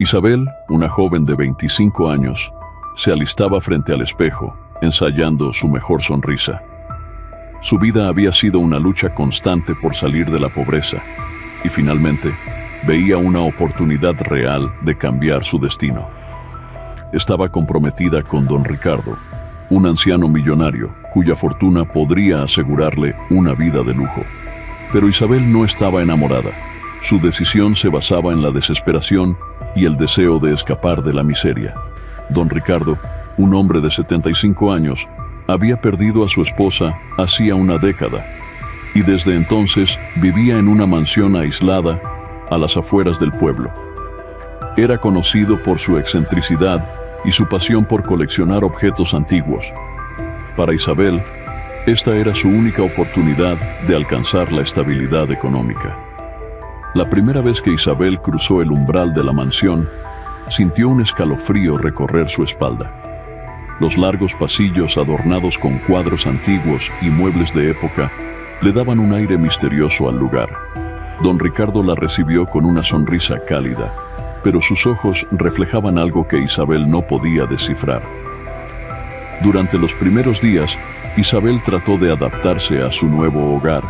Isabel, una joven de 25 años, se alistaba frente al espejo, ensayando su mejor sonrisa. Su vida había sido una lucha constante por salir de la pobreza, y finalmente veía una oportunidad real de cambiar su destino. Estaba comprometida con don Ricardo, un anciano millonario cuya fortuna podría asegurarle una vida de lujo. Pero Isabel no estaba enamorada. Su decisión se basaba en la desesperación y el deseo de escapar de la miseria. Don Ricardo, un hombre de 75 años, había perdido a su esposa hacía una década y desde entonces vivía en una mansión aislada a las afueras del pueblo. Era conocido por su excentricidad y su pasión por coleccionar objetos antiguos. Para Isabel, esta era su única oportunidad de alcanzar la estabilidad económica. La primera vez que Isabel cruzó el umbral de la mansión, sintió un escalofrío recorrer su espalda. Los largos pasillos adornados con cuadros antiguos y muebles de época le daban un aire misterioso al lugar. Don Ricardo la recibió con una sonrisa cálida, pero sus ojos reflejaban algo que Isabel no podía descifrar. Durante los primeros días, Isabel trató de adaptarse a su nuevo hogar.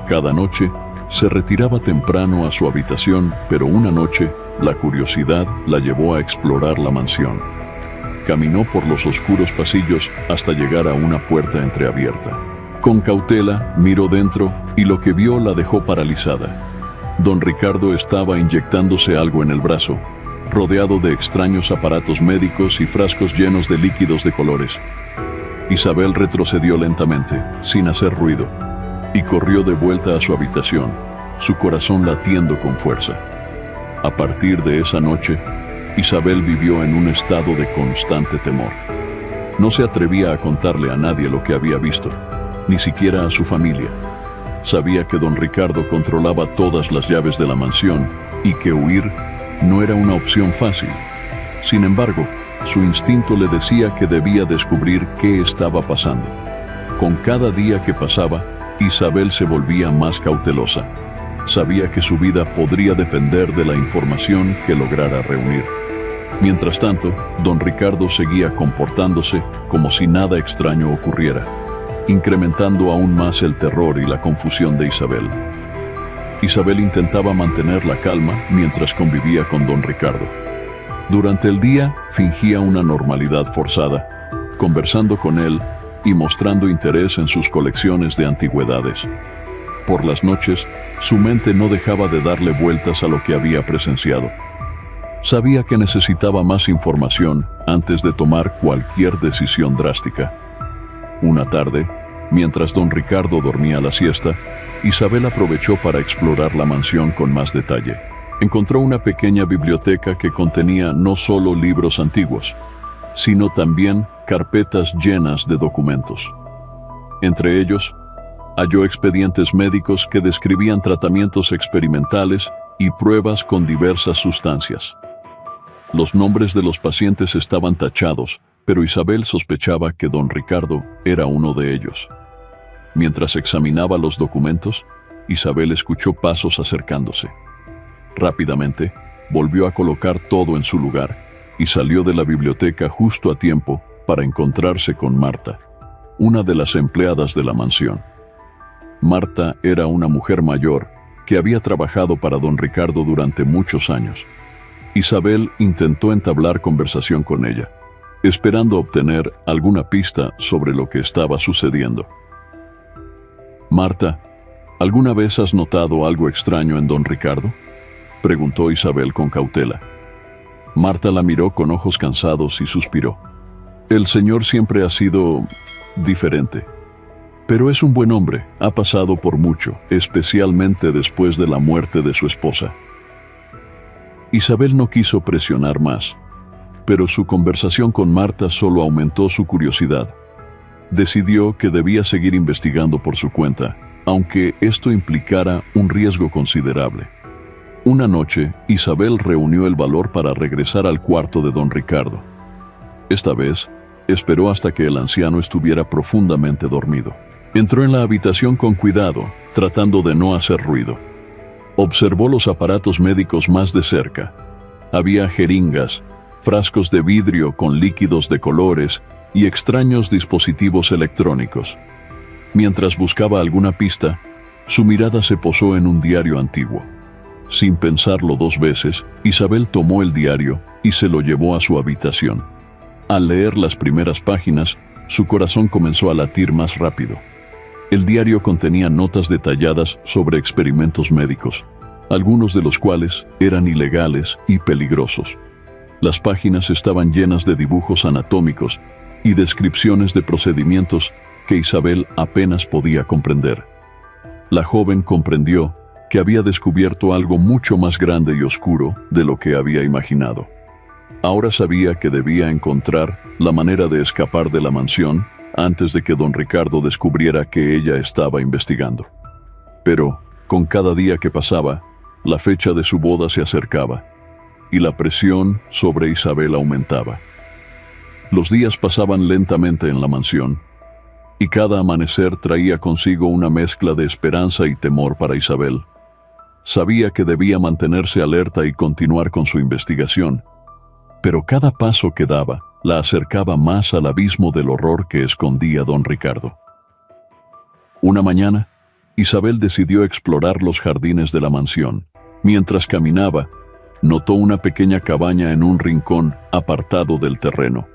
Cada noche, se retiraba temprano a su habitación, pero una noche, la curiosidad la llevó a explorar la mansión. Caminó por los oscuros pasillos hasta llegar a una puerta entreabierta. Con cautela, miró dentro y lo que vio la dejó paralizada. Don Ricardo estaba inyectándose algo en el brazo, rodeado de extraños aparatos médicos y frascos llenos de líquidos de colores. Isabel retrocedió lentamente, sin hacer ruido, y corrió de vuelta a su habitación, su corazón latiendo con fuerza. A partir de esa noche, Isabel vivió en un estado de constante temor. No se atrevía a contarle a nadie lo que había visto, ni siquiera a su familia. Sabía que don Ricardo controlaba todas las llaves de la mansión y que huir no era una opción fácil. Sin embargo, su instinto le decía que debía descubrir qué estaba pasando. Con cada día que pasaba, Isabel se volvía más cautelosa. Sabía que su vida podría depender de la información que lograra reunir. Mientras tanto, don Ricardo seguía comportándose como si nada extraño ocurriera, incrementando aún más el terror y la confusión de Isabel. Isabel intentaba mantener la calma mientras convivía con don Ricardo. Durante el día, fingía una normalidad forzada, conversando con él y mostrando interés en sus colecciones de antigüedades. Por las noches, su mente no dejaba de darle vueltas a lo que había presenciado. Sabía que necesitaba más información antes de tomar cualquier decisión drástica. Una tarde, mientras don Ricardo dormía la siesta, Isabel aprovechó para explorar la mansión con más detalle. Encontró una pequeña biblioteca que contenía no solo libros antiguos, sino también carpetas llenas de documentos. Entre ellos, halló expedientes médicos que describían tratamientos experimentales y pruebas con diversas sustancias. Los nombres de los pacientes estaban tachados, pero Isabel sospechaba que don Ricardo era uno de ellos. Mientras examinaba los documentos, Isabel escuchó pasos acercándose. Rápidamente, volvió a colocar todo en su lugar y salió de la biblioteca justo a tiempo para encontrarse con Marta, una de las empleadas de la mansión. Marta era una mujer mayor que había trabajado para don Ricardo durante muchos años. Isabel intentó entablar conversación con ella, esperando obtener alguna pista sobre lo que estaba sucediendo. «Marta, ¿alguna vez has notado algo extraño en don Ricardo?», preguntó Isabel con cautela. Marta la miró con ojos cansados y suspiró. «El señor siempre ha sido diferente. Pero es un buen hombre, ha pasado por mucho, especialmente después de la muerte de su esposa». Isabel no quiso presionar más, pero su conversación con Marta solo aumentó su curiosidad. Decidió que debía seguir investigando por su cuenta, aunque esto implicara un riesgo considerable. Una noche, Isabel reunió el valor para regresar al cuarto de don Ricardo. Esta vez, esperó hasta que el anciano estuviera profundamente dormido. Entró en la habitación con cuidado, tratando de no hacer ruido. Observó los aparatos médicos más de cerca. Había jeringas, frascos de vidrio con líquidos de colores y extraños dispositivos electrónicos. Mientras buscaba alguna pista, su mirada se posó en un diario antiguo. Sin pensarlo dos veces, Isabel tomó el diario y se lo llevó a su habitación. Al leer las primeras páginas, su corazón comenzó a latir más rápido. El diario contenía notas detalladas sobre experimentos médicos, algunos de los cuales eran ilegales y peligrosos. Las páginas estaban llenas de dibujos anatómicos y descripciones de procedimientos que Isabel apenas podía comprender. La joven comprendió que había descubierto algo mucho más grande y oscuro de lo que había imaginado. Ahora sabía que debía encontrar la manera de escapar de la mansión antes de que don Ricardo descubriera que ella estaba investigando. Pero, con cada día que pasaba, la fecha de su boda se acercaba, y la presión sobre Isabel aumentaba. Los días pasaban lentamente en la mansión, y cada amanecer traía consigo una mezcla de esperanza y temor para Isabel. Sabía que debía mantenerse alerta y continuar con su investigación, pero cada paso que daba la acercaba más al abismo del horror que escondía don Ricardo. Una mañana, Isabel decidió explorar los jardines de la mansión. Mientras caminaba, notó una pequeña cabaña en un rincón apartado del terreno.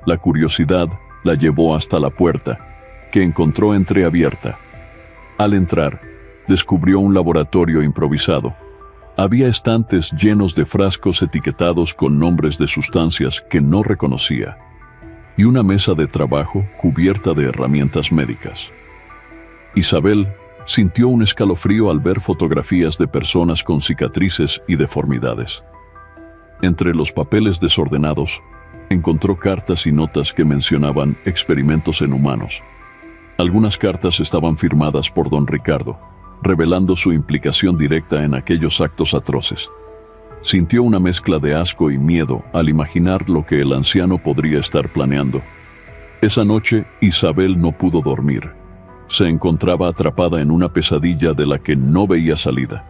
La curiosidad la llevó hasta la puerta, que encontró entreabierta. Al entrar, descubrió un laboratorio improvisado. Había estantes llenos de frascos etiquetados con nombres de sustancias que no reconocía, y una mesa de trabajo cubierta de herramientas médicas. Isabel sintió un escalofrío al ver fotografías de personas con cicatrices y deformidades. Entre los papeles desordenados, encontró cartas y notas que mencionaban experimentos en humanos. Algunas cartas estaban firmadas por don Ricardo, revelando su implicación directa en aquellos actos atroces. Sintió una mezcla de asco y miedo al imaginar lo que el anciano podría estar planeando. Esa noche, Isabel no pudo dormir. Se encontraba atrapada en una pesadilla de la que no veía salida.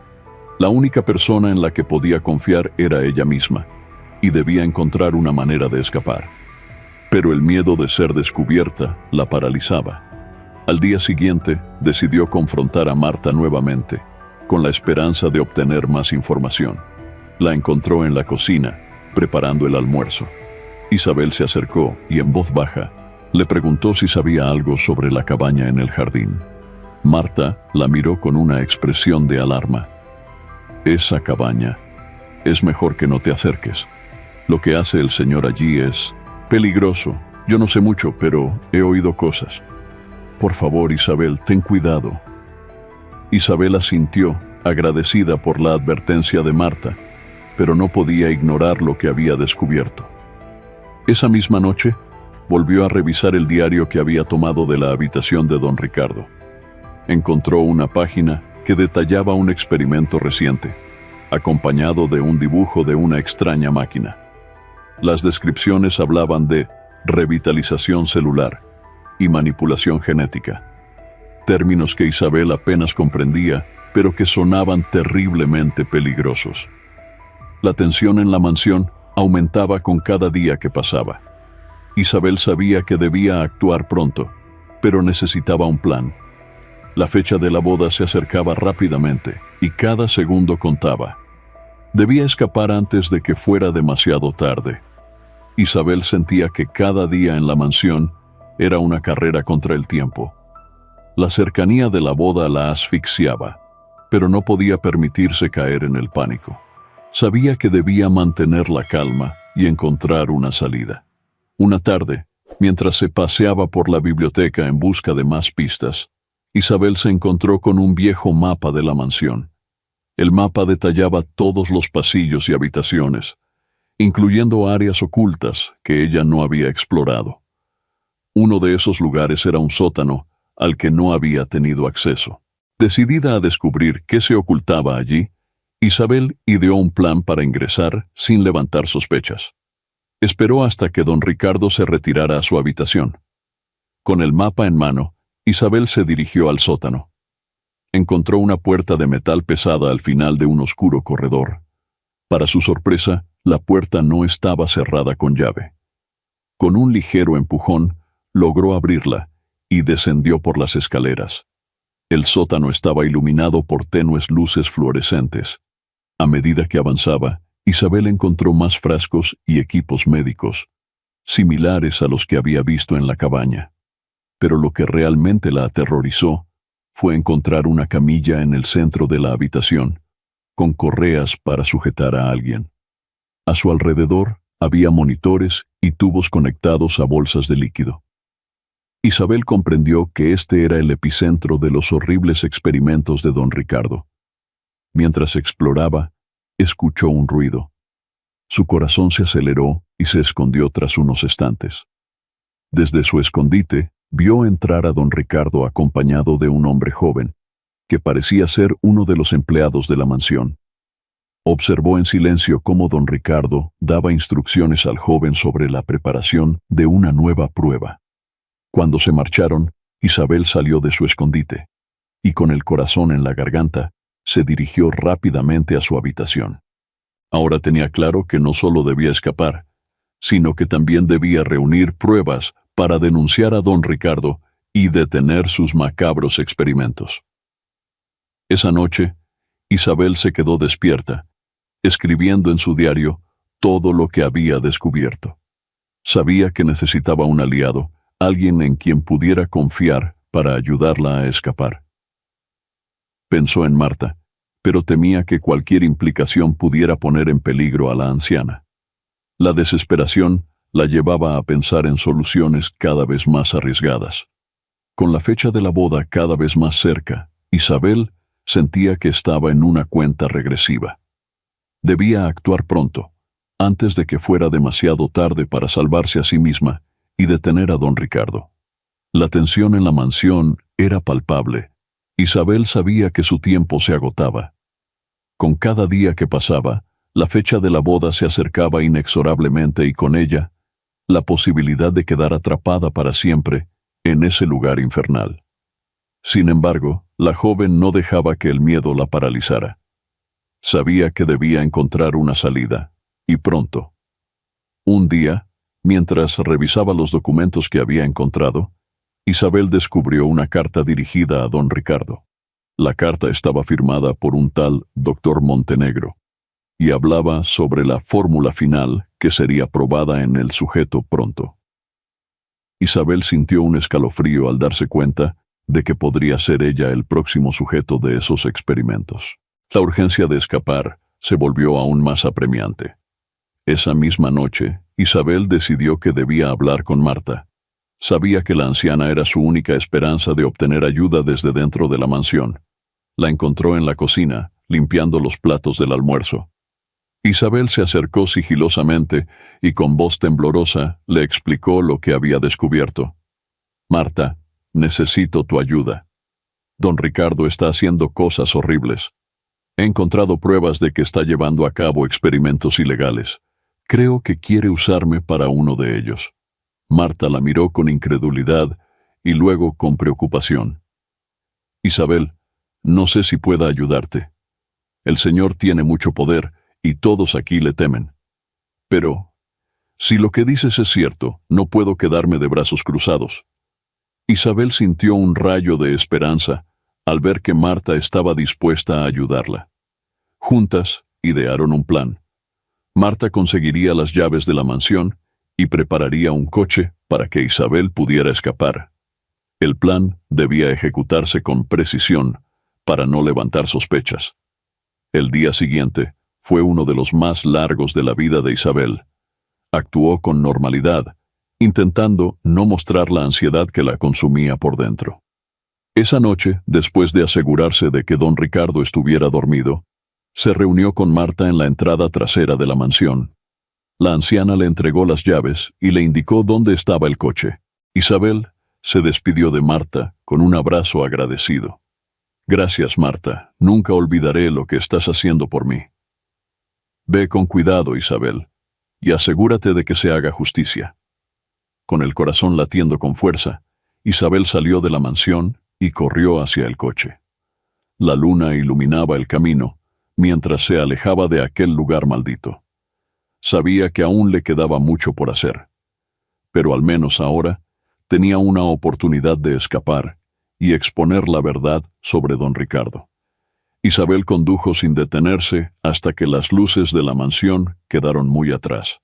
La única persona en la que podía confiar era ella misma, y debía encontrar una manera de escapar. Pero el miedo de ser descubierta la paralizaba. Al día siguiente, decidió confrontar a Marta nuevamente, con la esperanza de obtener más información. La encontró en la cocina, preparando el almuerzo. Isabel se acercó y en voz baja, le preguntó si sabía algo sobre la cabaña en el jardín. Marta la miró con una expresión de alarma. «Esa cabaña. Es mejor que no te acerques. Lo que hace el señor allí es peligroso. Yo no sé mucho, pero he oído cosas. Por favor, Isabel, ten cuidado». Isabel asintió, agradecida por la advertencia de Marta, pero no podía ignorar lo que había descubierto. Esa misma noche, volvió a revisar el diario que había tomado de la habitación de don Ricardo. Encontró una página que detallaba un experimento reciente, acompañado de un dibujo de una extraña máquina. Las descripciones hablaban de revitalización celular y manipulación genética, términos que Isabel apenas comprendía, pero que sonaban terriblemente peligrosos. La tensión en la mansión aumentaba con cada día que pasaba. Isabel sabía que debía actuar pronto, pero necesitaba un plan. La fecha de la boda se acercaba rápidamente y cada segundo contaba. Debía escapar antes de que fuera demasiado tarde. Isabel sentía que cada día en la mansión era una carrera contra el tiempo. La cercanía de la boda la asfixiaba, pero no podía permitirse caer en el pánico. Sabía que debía mantener la calma y encontrar una salida. Una tarde, mientras se paseaba por la biblioteca en busca de más pistas, Isabel se encontró con un viejo mapa de la mansión. El mapa detallaba todos los pasillos y habitaciones, incluyendo áreas ocultas que ella no había explorado. Uno de esos lugares era un sótano al que no había tenido acceso. Decidida a descubrir qué se ocultaba allí, Isabel ideó un plan para ingresar sin levantar sospechas. Esperó hasta que don Ricardo se retirara a su habitación. Con el mapa en mano, Isabel se dirigió al sótano. Encontró una puerta de metal pesada al final de un oscuro corredor. Para su sorpresa, La puerta no estaba cerrada con llave. Con un ligero empujón, logró abrirla y descendió por las escaleras. El sótano estaba iluminado por tenues luces fluorescentes. A medida que avanzaba, Isabel encontró más frascos y equipos médicos, similares a los que había visto en la cabaña. Pero lo que realmente la aterrorizó fue encontrar una camilla en el centro de la habitación, con correas para sujetar a alguien. A su alrededor había monitores y tubos conectados a bolsas de líquido. Isabel comprendió que este era el epicentro de los horribles experimentos de don Ricardo. Mientras exploraba, escuchó un ruido. Su corazón se aceleró y se escondió tras unos estantes. Desde su escondite, vio entrar a don Ricardo acompañado de un hombre joven, que parecía ser uno de los empleados de la mansión. Observó en silencio cómo don Ricardo daba instrucciones al joven sobre la preparación de una nueva prueba. Cuando se marcharon, Isabel salió de su escondite, y con el corazón en la garganta, se dirigió rápidamente a su habitación. Ahora tenía claro que no solo debía escapar, sino que también debía reunir pruebas para denunciar a don Ricardo y detener sus macabros experimentos. Esa noche, Isabel se quedó despierta, escribiendo en su diario todo lo que había descubierto. Sabía que necesitaba un aliado, alguien en quien pudiera confiar para ayudarla a escapar. Pensó en Marta, pero temía que cualquier implicación pudiera poner en peligro a la anciana. La desesperación la llevaba a pensar en soluciones cada vez más arriesgadas. Con la fecha de la boda cada vez más cerca, Isabel sentía que estaba en una cuenta regresiva. Debía actuar pronto, antes de que fuera demasiado tarde para salvarse a sí misma y detener a don Ricardo. La tensión en la mansión era palpable. Isabel sabía que su tiempo se agotaba. Con cada día que pasaba, la fecha de la boda se acercaba inexorablemente y con ella, la posibilidad de quedar atrapada para siempre en ese lugar infernal. Sin embargo, la joven no dejaba que el miedo la paralizara. Sabía que debía encontrar una salida, y pronto. Un día, mientras revisaba los documentos que había encontrado, Isabel descubrió una carta dirigida a don Ricardo. La carta estaba firmada por un tal Dr. Montenegro, y hablaba sobre la fórmula final que sería probada en el sujeto pronto. Isabel sintió un escalofrío al darse cuenta de que podría ser ella el próximo sujeto de esos experimentos. La urgencia de escapar se volvió aún más apremiante. Esa misma noche, Isabel decidió que debía hablar con Marta. Sabía que la anciana era su única esperanza de obtener ayuda desde dentro de la mansión. La encontró en la cocina, limpiando los platos del almuerzo. Isabel se acercó sigilosamente y con voz temblorosa le explicó lo que había descubierto. «Marta, necesito tu ayuda. Don Ricardo está haciendo cosas horribles. He encontrado pruebas de que está llevando a cabo experimentos ilegales. Creo que quiere usarme para uno de ellos». Marta la miró con incredulidad y luego con preocupación. «Isabel, no sé si pueda ayudarte. El Señor tiene mucho poder y todos aquí le temen. Pero, si lo que dices es cierto, no puedo quedarme de brazos cruzados». Isabel sintió un rayo de esperanza al ver que Marta estaba dispuesta a ayudarla. Juntas idearon un plan. Marta conseguiría las llaves de la mansión y prepararía un coche para que Isabel pudiera escapar. El plan debía ejecutarse con precisión para no levantar sospechas. El día siguiente fue uno de los más largos de la vida de Isabel. Actuó con normalidad, intentando no mostrar la ansiedad que la consumía por dentro. Esa noche, después de asegurarse de que don Ricardo estuviera dormido, se reunió con Marta en la entrada trasera de la mansión. La anciana le entregó las llaves y le indicó dónde estaba el coche. Isabel se despidió de Marta con un abrazo agradecido. «Gracias, Marta. Nunca olvidaré lo que estás haciendo por mí». «Ve con cuidado, Isabel, y asegúrate de que se haga justicia». Con el corazón latiendo con fuerza, Isabel salió de la mansión y corrió hacia el coche. La luna iluminaba el camino mientras se alejaba de aquel lugar maldito. sabía que aún le quedaba mucho por hacer. Pero al menos ahora tenía una oportunidad de escapar y exponer la verdad sobre don Ricardo. Isabel condujo sin detenerse hasta que las luces de la mansión quedaron muy atrás.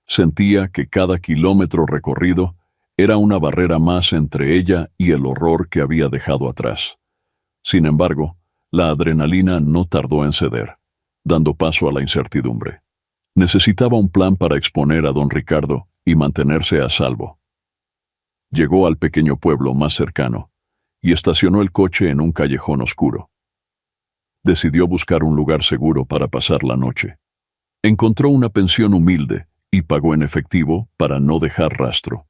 Sentía que cada kilómetro recorrido era una barrera más entre ella y el horror que había dejado atrás. Sin embargo, la adrenalina no tardó en ceder, dando paso a la incertidumbre. Necesitaba un plan para exponer a don Ricardo y mantenerse a salvo. Llegó al pequeño pueblo más cercano y estacionó el coche en un callejón oscuro. Decidió buscar un lugar seguro para pasar la noche. Encontró una pensión humilde y pagó en efectivo para no dejar rastro.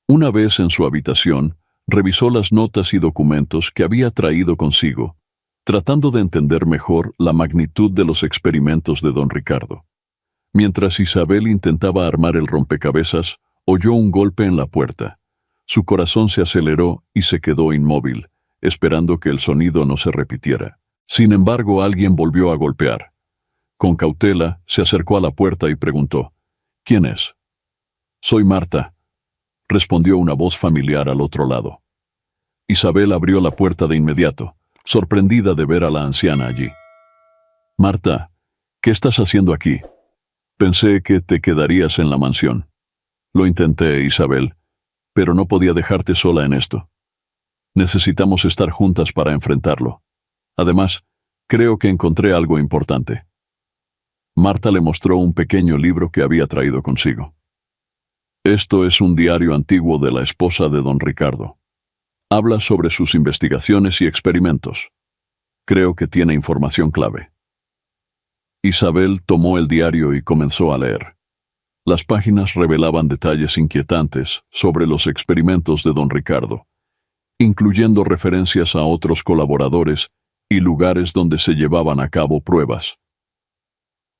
Una vez en su habitación, revisó las notas y documentos que había traído consigo, tratando de entender mejor la magnitud de los experimentos de don Ricardo. Mientras Isabel intentaba armar el rompecabezas, oyó un golpe en la puerta. Su corazón se aceleró y se quedó inmóvil, esperando que el sonido no se repitiera. Sin embargo, alguien volvió a golpear. Con cautela, se acercó a la puerta y preguntó: «¿Quién es?» «Soy Marta», respondió una voz familiar al otro lado. Isabel abrió la puerta de inmediato, sorprendida de ver a la anciana allí. «Marta, ¿qué estás haciendo aquí? Pensé que te quedarías en la mansión». «Lo intenté, Isabel, pero no podía dejarte sola en esto. Necesitamos estar juntas para enfrentarlo. Además, creo que encontré algo importante». Marta le mostró un pequeño libro que había traído consigo. «Esto es un diario antiguo de la esposa de don Ricardo. Habla sobre sus investigaciones y experimentos. Creo que tiene información clave». Isabel tomó el diario y comenzó a leer. Las páginas revelaban detalles inquietantes sobre los experimentos de don Ricardo, incluyendo referencias a otros colaboradores y lugares donde se llevaban a cabo pruebas.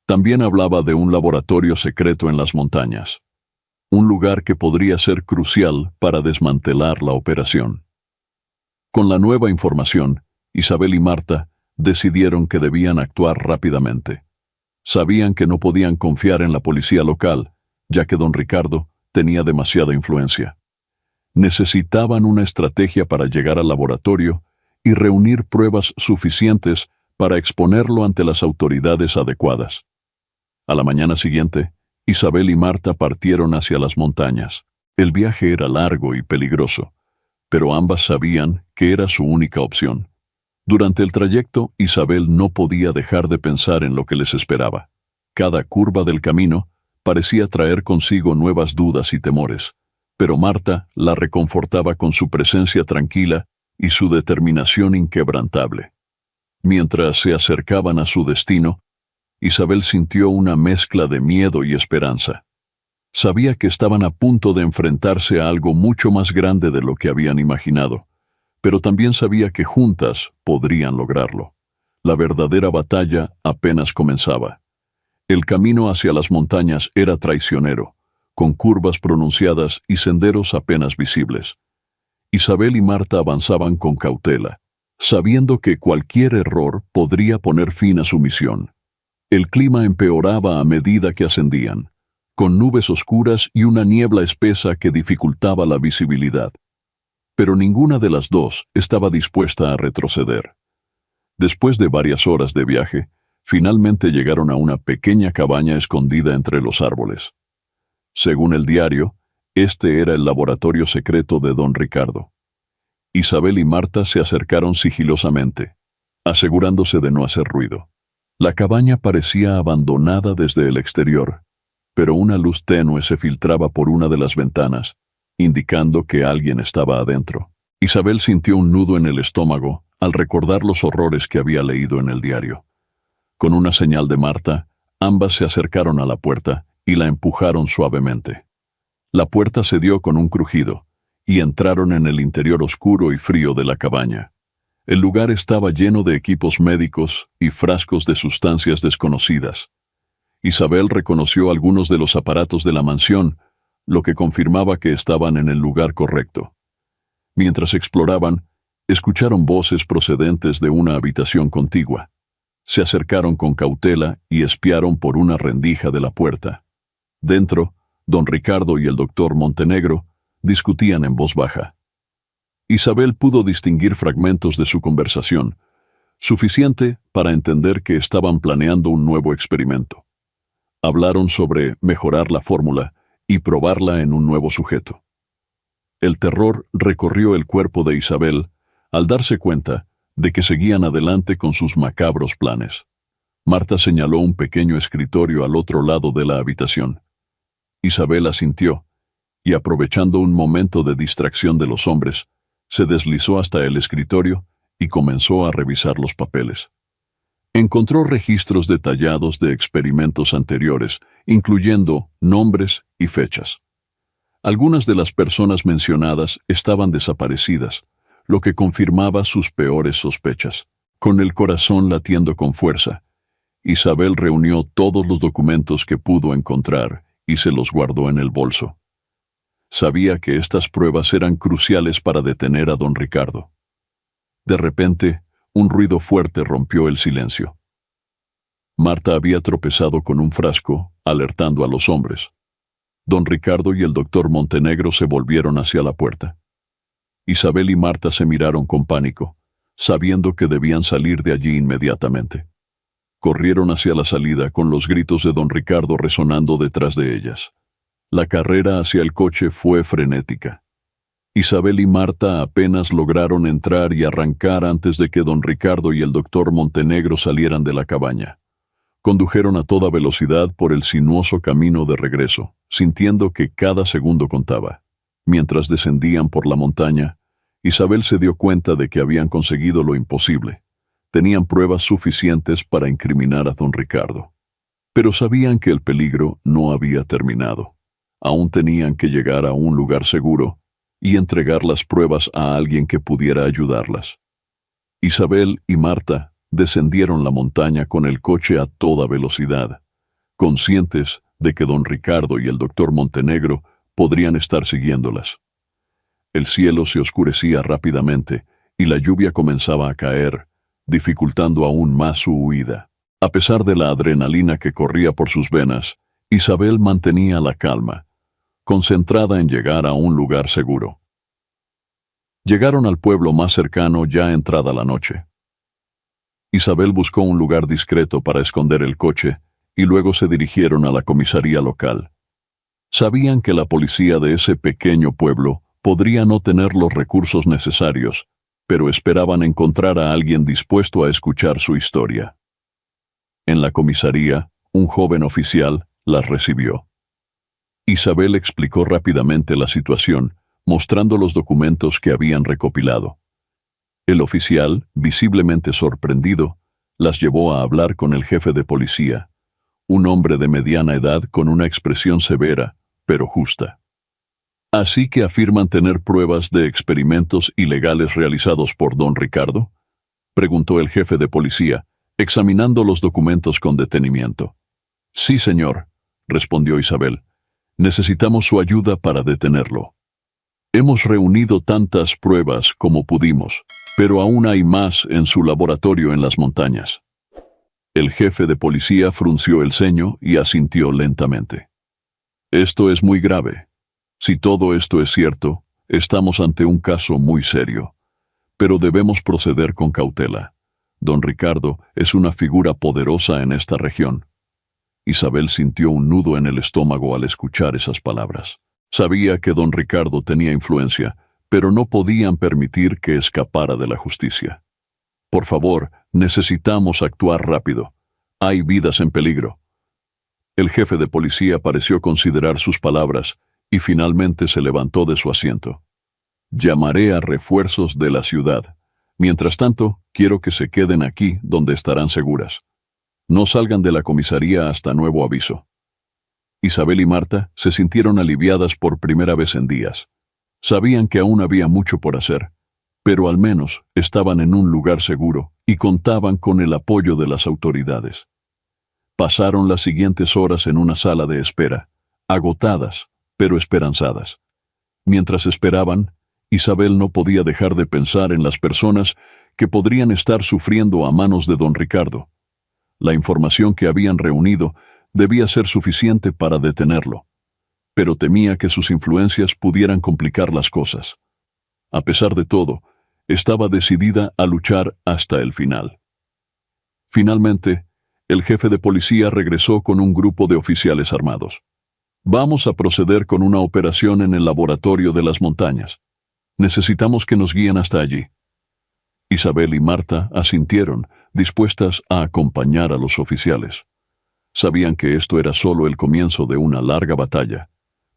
También hablaba de un laboratorio secreto en las montañas, un lugar que podría ser crucial para desmantelar la operación. Con la nueva información, Isabel y Marta decidieron que debían actuar rápidamente. Sabían que no podían confiar en la policía local, ya que don Ricardo tenía demasiada influencia. Necesitaban una estrategia para llegar al laboratorio y reunir pruebas suficientes para exponerlo ante las autoridades adecuadas. A la mañana siguiente, Isabel y Marta partieron hacia las montañas. El viaje era largo y peligroso, pero ambas sabían que era su única opción. Durante el trayecto, Isabel no podía dejar de pensar en lo que les esperaba. Cada curva del camino parecía traer consigo nuevas dudas y temores, pero Marta la reconfortaba con su presencia tranquila y su determinación inquebrantable. Mientras se acercaban a su destino, Isabel sintió una mezcla de miedo y esperanza. Sabía que estaban a punto de enfrentarse a algo mucho más grande de lo que habían imaginado, pero también sabía que juntas podrían lograrlo. La verdadera batalla apenas comenzaba. El camino hacia las montañas era traicionero, con curvas pronunciadas y senderos apenas visibles. Isabel y Marta avanzaban con cautela, sabiendo que cualquier error podría poner fin a su misión. El clima empeoraba a medida que ascendían, con nubes oscuras y una niebla espesa que dificultaba la visibilidad. Pero ninguna de las dos estaba dispuesta a retroceder. Después de varias horas de viaje, finalmente llegaron a una pequeña cabaña escondida entre los árboles. Según el diario, este era el laboratorio secreto de don Ricardo. Isabel y Marta se acercaron sigilosamente, asegurándose de no hacer ruido. La cabaña parecía abandonada desde el exterior, pero una luz tenue se filtraba por una de las ventanas, indicando que alguien estaba adentro. Isabel sintió un nudo en el estómago al recordar los horrores que había leído en el diario. Con una señal de Marta, ambas se acercaron a la puerta y la empujaron suavemente. La puerta cedió con un crujido, y entraron en el interior oscuro y frío de la cabaña. El lugar estaba lleno de equipos médicos y frascos de sustancias desconocidas. Isabel reconoció algunos de los aparatos de la mansión, lo que confirmaba que estaban en el lugar correcto. Mientras exploraban, escucharon voces procedentes de una habitación contigua. Se acercaron con cautela y espiaron por una rendija de la puerta. Dentro, don Ricardo y el doctor Montenegro discutían en voz baja. Isabel pudo distinguir fragmentos de su conversación, suficiente para entender que estaban planeando un nuevo experimento. Hablaron sobre mejorar la fórmula y probarla en un nuevo sujeto. El terror recorrió el cuerpo de Isabel al darse cuenta de que seguían adelante con sus macabros planes. Marta señaló un pequeño escritorio al otro lado de la habitación. Isabel asintió, y aprovechando un momento de distracción de los hombres, se deslizó hasta el escritorio y comenzó a revisar los papeles. Encontró registros detallados de experimentos anteriores, incluyendo nombres y fechas. Algunas de las personas mencionadas estaban desaparecidas, lo que confirmaba sus peores sospechas. Con el corazón latiendo con fuerza, Isabel reunió todos los documentos que pudo encontrar y se los guardó en el bolso. Sabía que estas pruebas eran cruciales para detener a don Ricardo. De repente, un ruido fuerte rompió el silencio. Marta había tropezado con un frasco, alertando a los hombres. Don Ricardo y el doctor Montenegro se volvieron hacia la puerta. Isabel y Marta se miraron con pánico, sabiendo que debían salir de allí inmediatamente. Corrieron hacia la salida con los gritos de don Ricardo resonando detrás de ellas. La carrera hacia el coche fue frenética. Isabel y Marta apenas lograron entrar y arrancar antes de que don Ricardo y el doctor Montenegro salieran de la cabaña. Condujeron a toda velocidad por el sinuoso camino de regreso, sintiendo que cada segundo contaba. Mientras descendían por la montaña, Isabel se dio cuenta de que habían conseguido lo imposible. Tenían pruebas suficientes para incriminar a don Ricardo. Pero sabían que el peligro no había terminado. Aún tenían que llegar a un lugar seguro y entregar las pruebas a alguien que pudiera ayudarlas. Isabel y Marta descendieron la montaña con el coche a toda velocidad, conscientes de que don Ricardo y el doctor Montenegro podrían estar siguiéndolas. El cielo se oscurecía rápidamente y la lluvia comenzaba a caer, dificultando aún más su huida. A pesar de la adrenalina que corría por sus venas, Isabel mantenía la calma, concentrada en llegar a un lugar seguro. Llegaron al pueblo más cercano ya entrada la noche. Isabel buscó un lugar discreto para esconder el coche y luego se dirigieron a la comisaría local. Sabían que la policía de ese pequeño pueblo podría no tener los recursos necesarios, pero esperaban encontrar a alguien dispuesto a escuchar su historia. En la comisaría, un joven oficial las recibió. Isabel explicó rápidamente la situación, mostrando los documentos que habían recopilado. El oficial, visiblemente sorprendido, las llevó a hablar con el jefe de policía, un hombre de mediana edad con una expresión severa, pero justa. ¿Así que afirman tener pruebas de experimentos ilegales realizados por don Ricardo?, preguntó el jefe de policía, examinando los documentos con detenimiento. Sí, señor, respondió Isabel. Necesitamos su ayuda para detenerlo. Hemos reunido tantas pruebas como pudimos, pero aún hay más en su laboratorio en las montañas. El jefe de policía frunció el ceño y asintió lentamente. Esto es muy grave. Si todo esto es cierto, estamos ante un caso muy serio. Pero debemos proceder con cautela. Don Ricardo es una figura poderosa en esta región. Isabel sintió un nudo en el estómago al escuchar esas palabras. Sabía que don Ricardo tenía influencia, pero no podían permitir que escapara de la justicia. Por favor, necesitamos actuar rápido. Hay vidas en peligro. El jefe de policía pareció considerar sus palabras y finalmente se levantó de su asiento. Llamaré a refuerzos de la ciudad. Mientras tanto, quiero que se queden aquí donde estarán seguras. No salgan de la comisaría hasta nuevo aviso. Isabel y Marta se sintieron aliviadas por primera vez en días. Sabían que aún había mucho por hacer, pero al menos estaban en un lugar seguro y contaban con el apoyo de las autoridades. Pasaron las siguientes horas en una sala de espera, agotadas, pero esperanzadas. Mientras esperaban, Isabel no podía dejar de pensar en las personas que podrían estar sufriendo a manos de don Ricardo. La información que habían reunido debía ser suficiente para detenerlo, pero temía que sus influencias pudieran complicar las cosas. A pesar de todo, estaba decidida a luchar hasta el final. Finalmente, el jefe de policía regresó con un grupo de oficiales armados. Vamos a proceder con una operación en el laboratorio de las montañas. Necesitamos que nos guíen hasta allí. Isabel y Marta asintieron, dispuestas a acompañar a los oficiales. Sabían que esto era solo el comienzo de una larga batalla,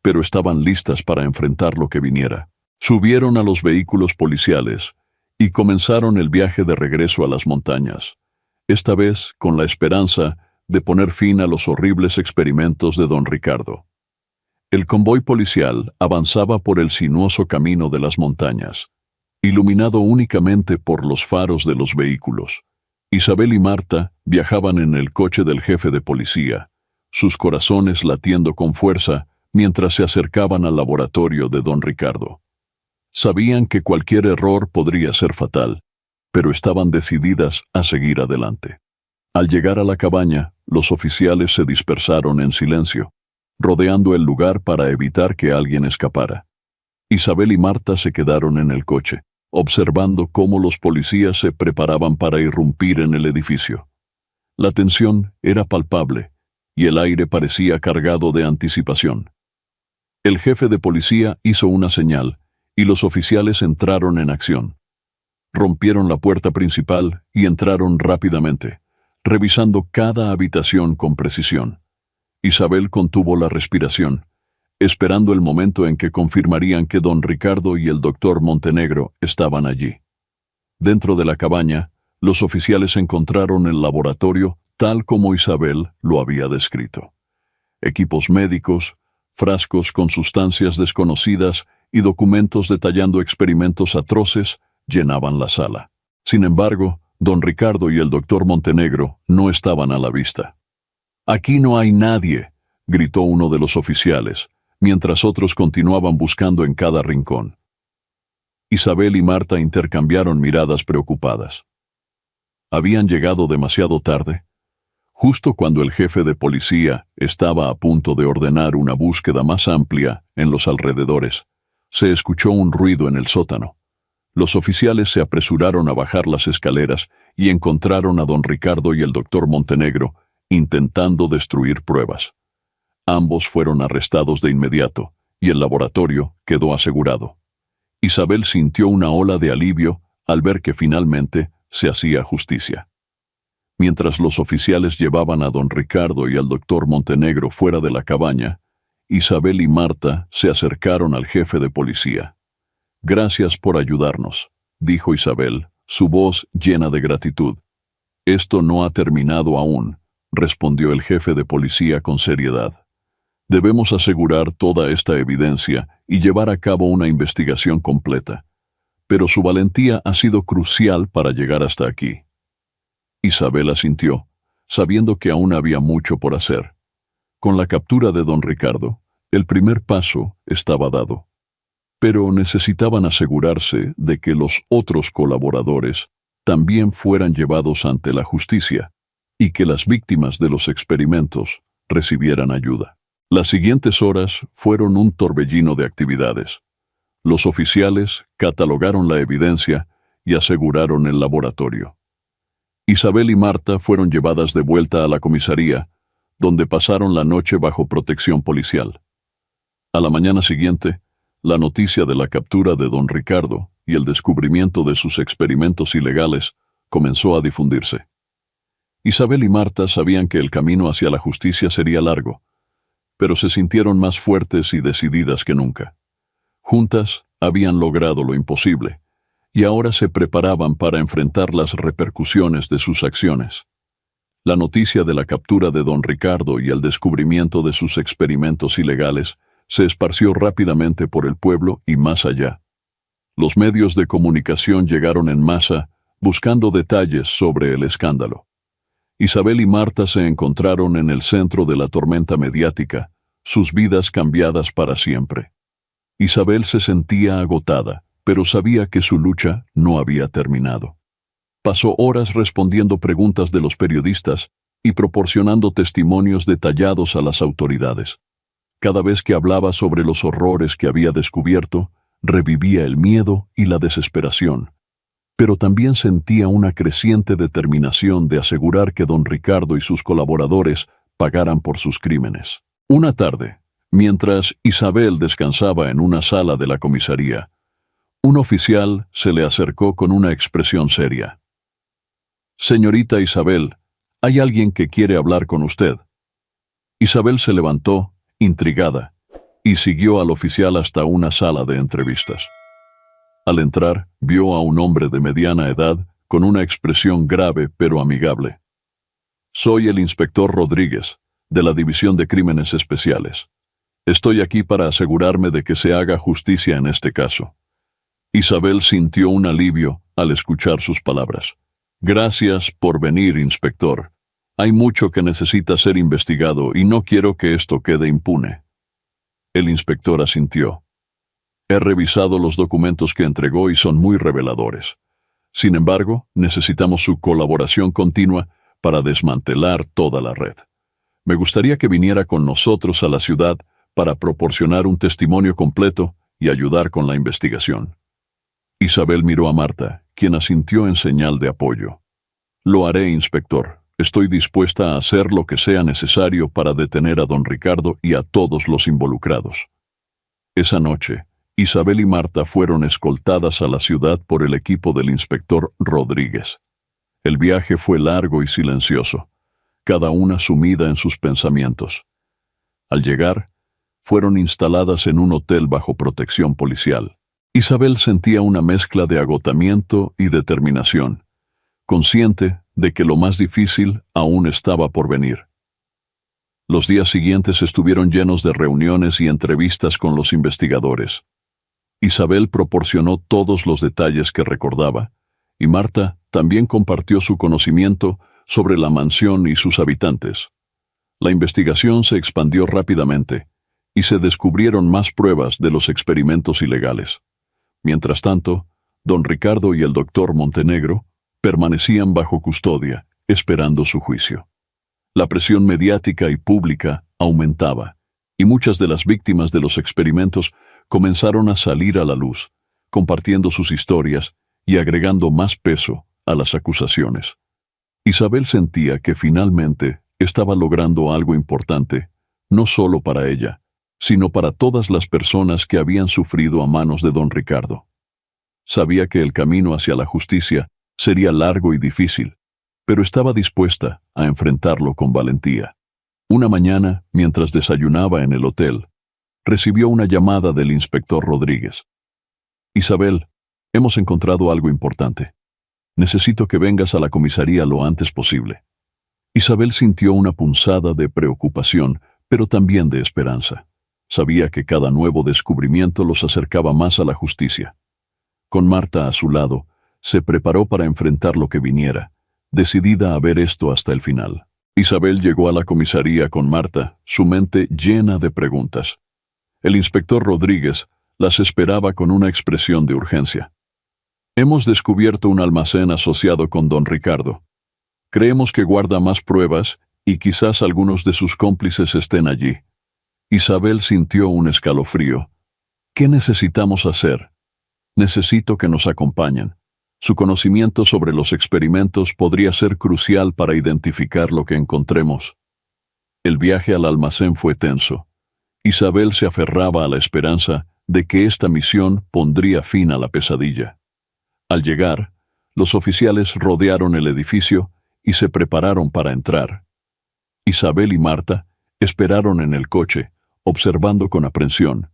pero estaban listas para enfrentar lo que viniera. Subieron a los vehículos policiales y comenzaron el viaje de regreso a las montañas, esta vez con la esperanza de poner fin a los horribles experimentos de don Ricardo. El convoy policial avanzaba por el sinuoso camino de las montañas, iluminado únicamente por los faros de los vehículos. Isabel y Marta viajaban en el coche del jefe de policía, sus corazones latiendo con fuerza mientras se acercaban al laboratorio de don Ricardo. Sabían que cualquier error podría ser fatal, pero estaban decididas a seguir adelante. Al llegar a la cabaña, los oficiales se dispersaron en silencio, rodeando el lugar para evitar que alguien escapara. Isabel y Marta se quedaron en el coche, observando cómo los policías se preparaban para irrumpir en el edificio. La tensión era palpable, y el aire parecía cargado de anticipación. El jefe de policía hizo una señal, y los oficiales entraron en acción. Rompieron la puerta principal y entraron rápidamente, revisando cada habitación con precisión. Isabel contuvo la respiración, esperando el momento en que confirmarían que don Ricardo y el doctor Montenegro estaban allí. Dentro de la cabaña, los oficiales encontraron el laboratorio tal como Isabel lo había descrito. Equipos médicos, frascos con sustancias desconocidas y documentos detallando experimentos atroces llenaban la sala. Sin embargo, don Ricardo y el doctor Montenegro no estaban a la vista. «Aquí no hay nadie», gritó uno de los oficiales, mientras otros continuaban buscando en cada rincón. Isabel y Marta intercambiaron miradas preocupadas. ¿Habían llegado demasiado tarde? Justo cuando el jefe de policía estaba a punto de ordenar una búsqueda más amplia en los alrededores, se escuchó un ruido en el sótano. Los oficiales se apresuraron a bajar las escaleras y encontraron a don Ricardo y el doctor Montenegro intentando destruir pruebas. Ambos fueron arrestados de inmediato y el laboratorio quedó asegurado. Isabel sintió una ola de alivio al ver que finalmente se hacía justicia. Mientras los oficiales llevaban a don Ricardo y al doctor Montenegro fuera de la cabaña, Isabel y Marta se acercaron al jefe de policía. «Gracias por ayudarnos», dijo Isabel, su voz llena de gratitud. «Esto no ha terminado aún», respondió el jefe de policía con seriedad. «Debemos asegurar toda esta evidencia y llevar a cabo una investigación completa. Pero su valentía ha sido crucial para llegar hasta aquí». Isabel asintió, sabiendo que aún había mucho por hacer. Con la captura de don Ricardo, el primer paso estaba dado. Pero necesitaban asegurarse de que los otros colaboradores también fueran llevados ante la justicia y que las víctimas de los experimentos recibieran ayuda. Las siguientes horas fueron un torbellino de actividades. Los oficiales catalogaron la evidencia y aseguraron el laboratorio. Isabel y Marta fueron llevadas de vuelta a la comisaría, donde pasaron la noche bajo protección policial. A la mañana siguiente, la noticia de la captura de don Ricardo y el descubrimiento de sus experimentos ilegales comenzó a difundirse. Isabel y Marta sabían que el camino hacia la justicia sería largo, pero se sintieron más fuertes y decididas que nunca. Juntas habían logrado lo imposible, y ahora se preparaban para enfrentar las repercusiones de sus acciones. La noticia de la captura de don Ricardo y el descubrimiento de sus experimentos ilegales se esparció rápidamente por el pueblo y más allá. Los medios de comunicación llegaron en masa buscando detalles sobre el escándalo. Isabel y Marta se encontraron en el centro de la tormenta mediática, sus vidas cambiadas para siempre. Isabel se sentía agotada, pero sabía que su lucha no había terminado. Pasó horas respondiendo preguntas de los periodistas y proporcionando testimonios detallados a las autoridades. Cada vez que hablaba sobre los horrores que había descubierto, revivía el miedo y la desesperación, pero también sentía una creciente determinación de asegurar que don Ricardo y sus colaboradores pagaran por sus crímenes. Una tarde, mientras Isabel descansaba en una sala de la comisaría, un oficial se le acercó con una expresión seria. «Señorita Isabel, hay alguien que quiere hablar con usted». Isabel se levantó, intrigada, y siguió al oficial hasta una sala de entrevistas. Al entrar, vio a un hombre de mediana edad con una expresión grave pero amigable. «Soy el inspector Rodríguez, de la División de Crímenes Especiales. Estoy aquí para asegurarme de que se haga justicia en este caso». Isabel sintió un alivio al escuchar sus palabras. «Gracias por venir, inspector. Hay mucho que necesita ser investigado y no quiero que esto quede impune». El inspector asintió. «He revisado los documentos que entregó y son muy reveladores. Sin embargo, necesitamos su colaboración continua para desmantelar toda la red. Me gustaría que viniera con nosotros a la ciudad para proporcionar un testimonio completo y ayudar con la investigación». Isabel miró a Marta, quien asintió en señal de apoyo. «Lo haré, inspector. Estoy dispuesta a hacer lo que sea necesario para detener a don Ricardo y a todos los involucrados». Esa noche, Isabel y Marta fueron escoltadas a la ciudad por el equipo del inspector Rodríguez. El viaje fue largo y silencioso, cada una sumida en sus pensamientos. Al llegar, fueron instaladas en un hotel bajo protección policial. Isabel sentía una mezcla de agotamiento y determinación, consciente de que lo más difícil aún estaba por venir. Los días siguientes estuvieron llenos de reuniones y entrevistas con los investigadores. Isabel proporcionó todos los detalles que recordaba, y Marta también compartió su conocimiento sobre la mansión y sus habitantes. La investigación se expandió rápidamente, y se descubrieron más pruebas de los experimentos ilegales. Mientras tanto, don Ricardo y el doctor Montenegro permanecían bajo custodia, esperando su juicio. La presión mediática y pública aumentaba, y muchas de las víctimas de los experimentos comenzaron a salir a la luz, compartiendo sus historias y agregando más peso a las acusaciones. Isabel sentía que finalmente estaba logrando algo importante, no solo para ella, sino para todas las personas que habían sufrido a manos de don Ricardo. Sabía que el camino hacia la justicia sería largo y difícil, pero estaba dispuesta a enfrentarlo con valentía. Una mañana, mientras desayunaba en el hotel, recibió una llamada del inspector Rodríguez. «Isabel, hemos encontrado algo importante. Necesito que vengas a la comisaría lo antes posible». Isabel sintió una punzada de preocupación, pero también de esperanza. Sabía que cada nuevo descubrimiento los acercaba más a la justicia. Con Marta a su lado, se preparó para enfrentar lo que viniera, decidida a ver esto hasta el final. Isabel llegó a la comisaría con Marta, su mente llena de preguntas. El inspector Rodríguez las esperaba con una expresión de urgencia. «Hemos descubierto un almacén asociado con don Ricardo. Creemos que guarda más pruebas y quizás algunos de sus cómplices estén allí». Isabel sintió un escalofrío. «¿Qué necesitamos hacer? Necesito que nos acompañen. Su conocimiento sobre los experimentos podría ser crucial para identificar lo que encontremos». El viaje al almacén fue tenso. Isabel se aferraba a la esperanza de que esta misión pondría fin a la pesadilla. Al llegar, los oficiales rodearon el edificio y se prepararon para entrar. Isabel y Marta esperaron en el coche, observando con aprensión.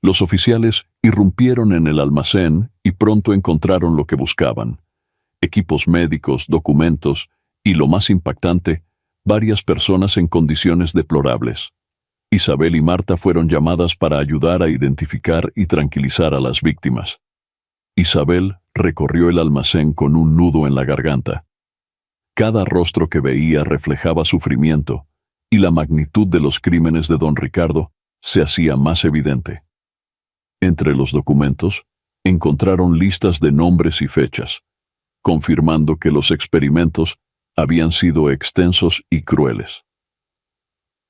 Los oficiales irrumpieron en el almacén y pronto encontraron lo que buscaban: equipos médicos, documentos y, lo más impactante, varias personas en condiciones deplorables. Isabel y Marta fueron llamadas para ayudar a identificar y tranquilizar a las víctimas. Isabel recorrió el almacén con un nudo en la garganta. Cada rostro que veía reflejaba sufrimiento, y la magnitud de los crímenes de don Ricardo se hacía más evidente. Entre los documentos, encontraron listas de nombres y fechas, confirmando que los experimentos habían sido extensos y crueles.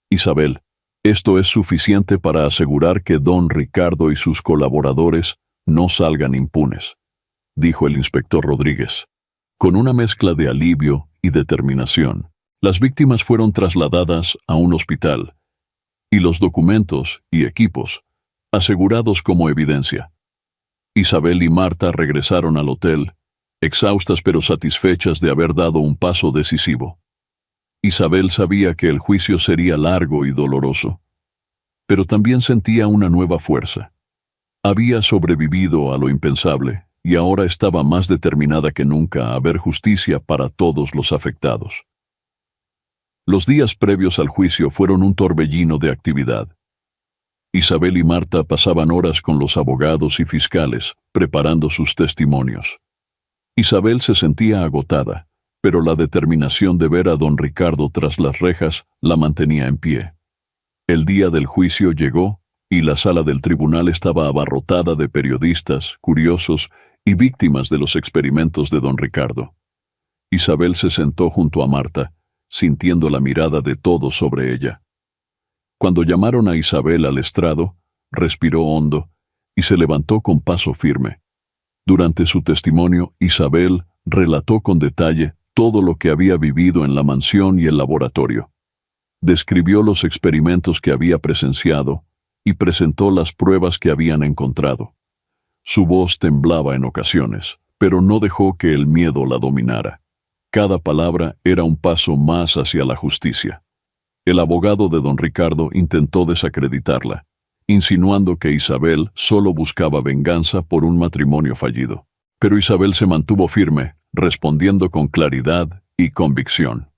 Isabel, esto es suficiente para asegurar que don Ricardo y sus colaboradores no salgan impunes, dijo el inspector Rodríguez. Con una mezcla de alivio y determinación, las víctimas fueron trasladadas a un hospital y los documentos y equipos asegurados como evidencia. Isabel y Marta regresaron al hotel, exhaustas pero satisfechas de haber dado un paso decisivo. Isabel sabía que el juicio sería largo y doloroso, pero también sentía una nueva fuerza. Había sobrevivido a lo impensable y ahora estaba más determinada que nunca a ver justicia para todos los afectados. Los días previos al juicio fueron un torbellino de actividad. Isabel y Marta pasaban horas con los abogados y fiscales, preparando sus testimonios. Isabel se sentía agotada, pero la determinación de ver a don Ricardo tras las rejas la mantenía en pie. El día del juicio llegó y la sala del tribunal estaba abarrotada de periodistas, curiosos y víctimas de los experimentos de don Ricardo. Isabel se sentó junto a Marta, sintiendo la mirada de todos sobre ella. Cuando llamaron a Isabel al estrado, respiró hondo y se levantó con paso firme. Durante su testimonio, Isabel relató con detalle todo lo que había vivido en la mansión y el laboratorio. Describió los experimentos que había presenciado y presentó las pruebas que habían encontrado. Su voz temblaba en ocasiones, pero no dejó que el miedo la dominara. Cada palabra era un paso más hacia la justicia. El abogado de don Ricardo intentó desacreditarla, insinuando que Isabel solo buscaba venganza por un matrimonio fallido. Pero Isabel se mantuvo firme, respondiendo con claridad y convicción.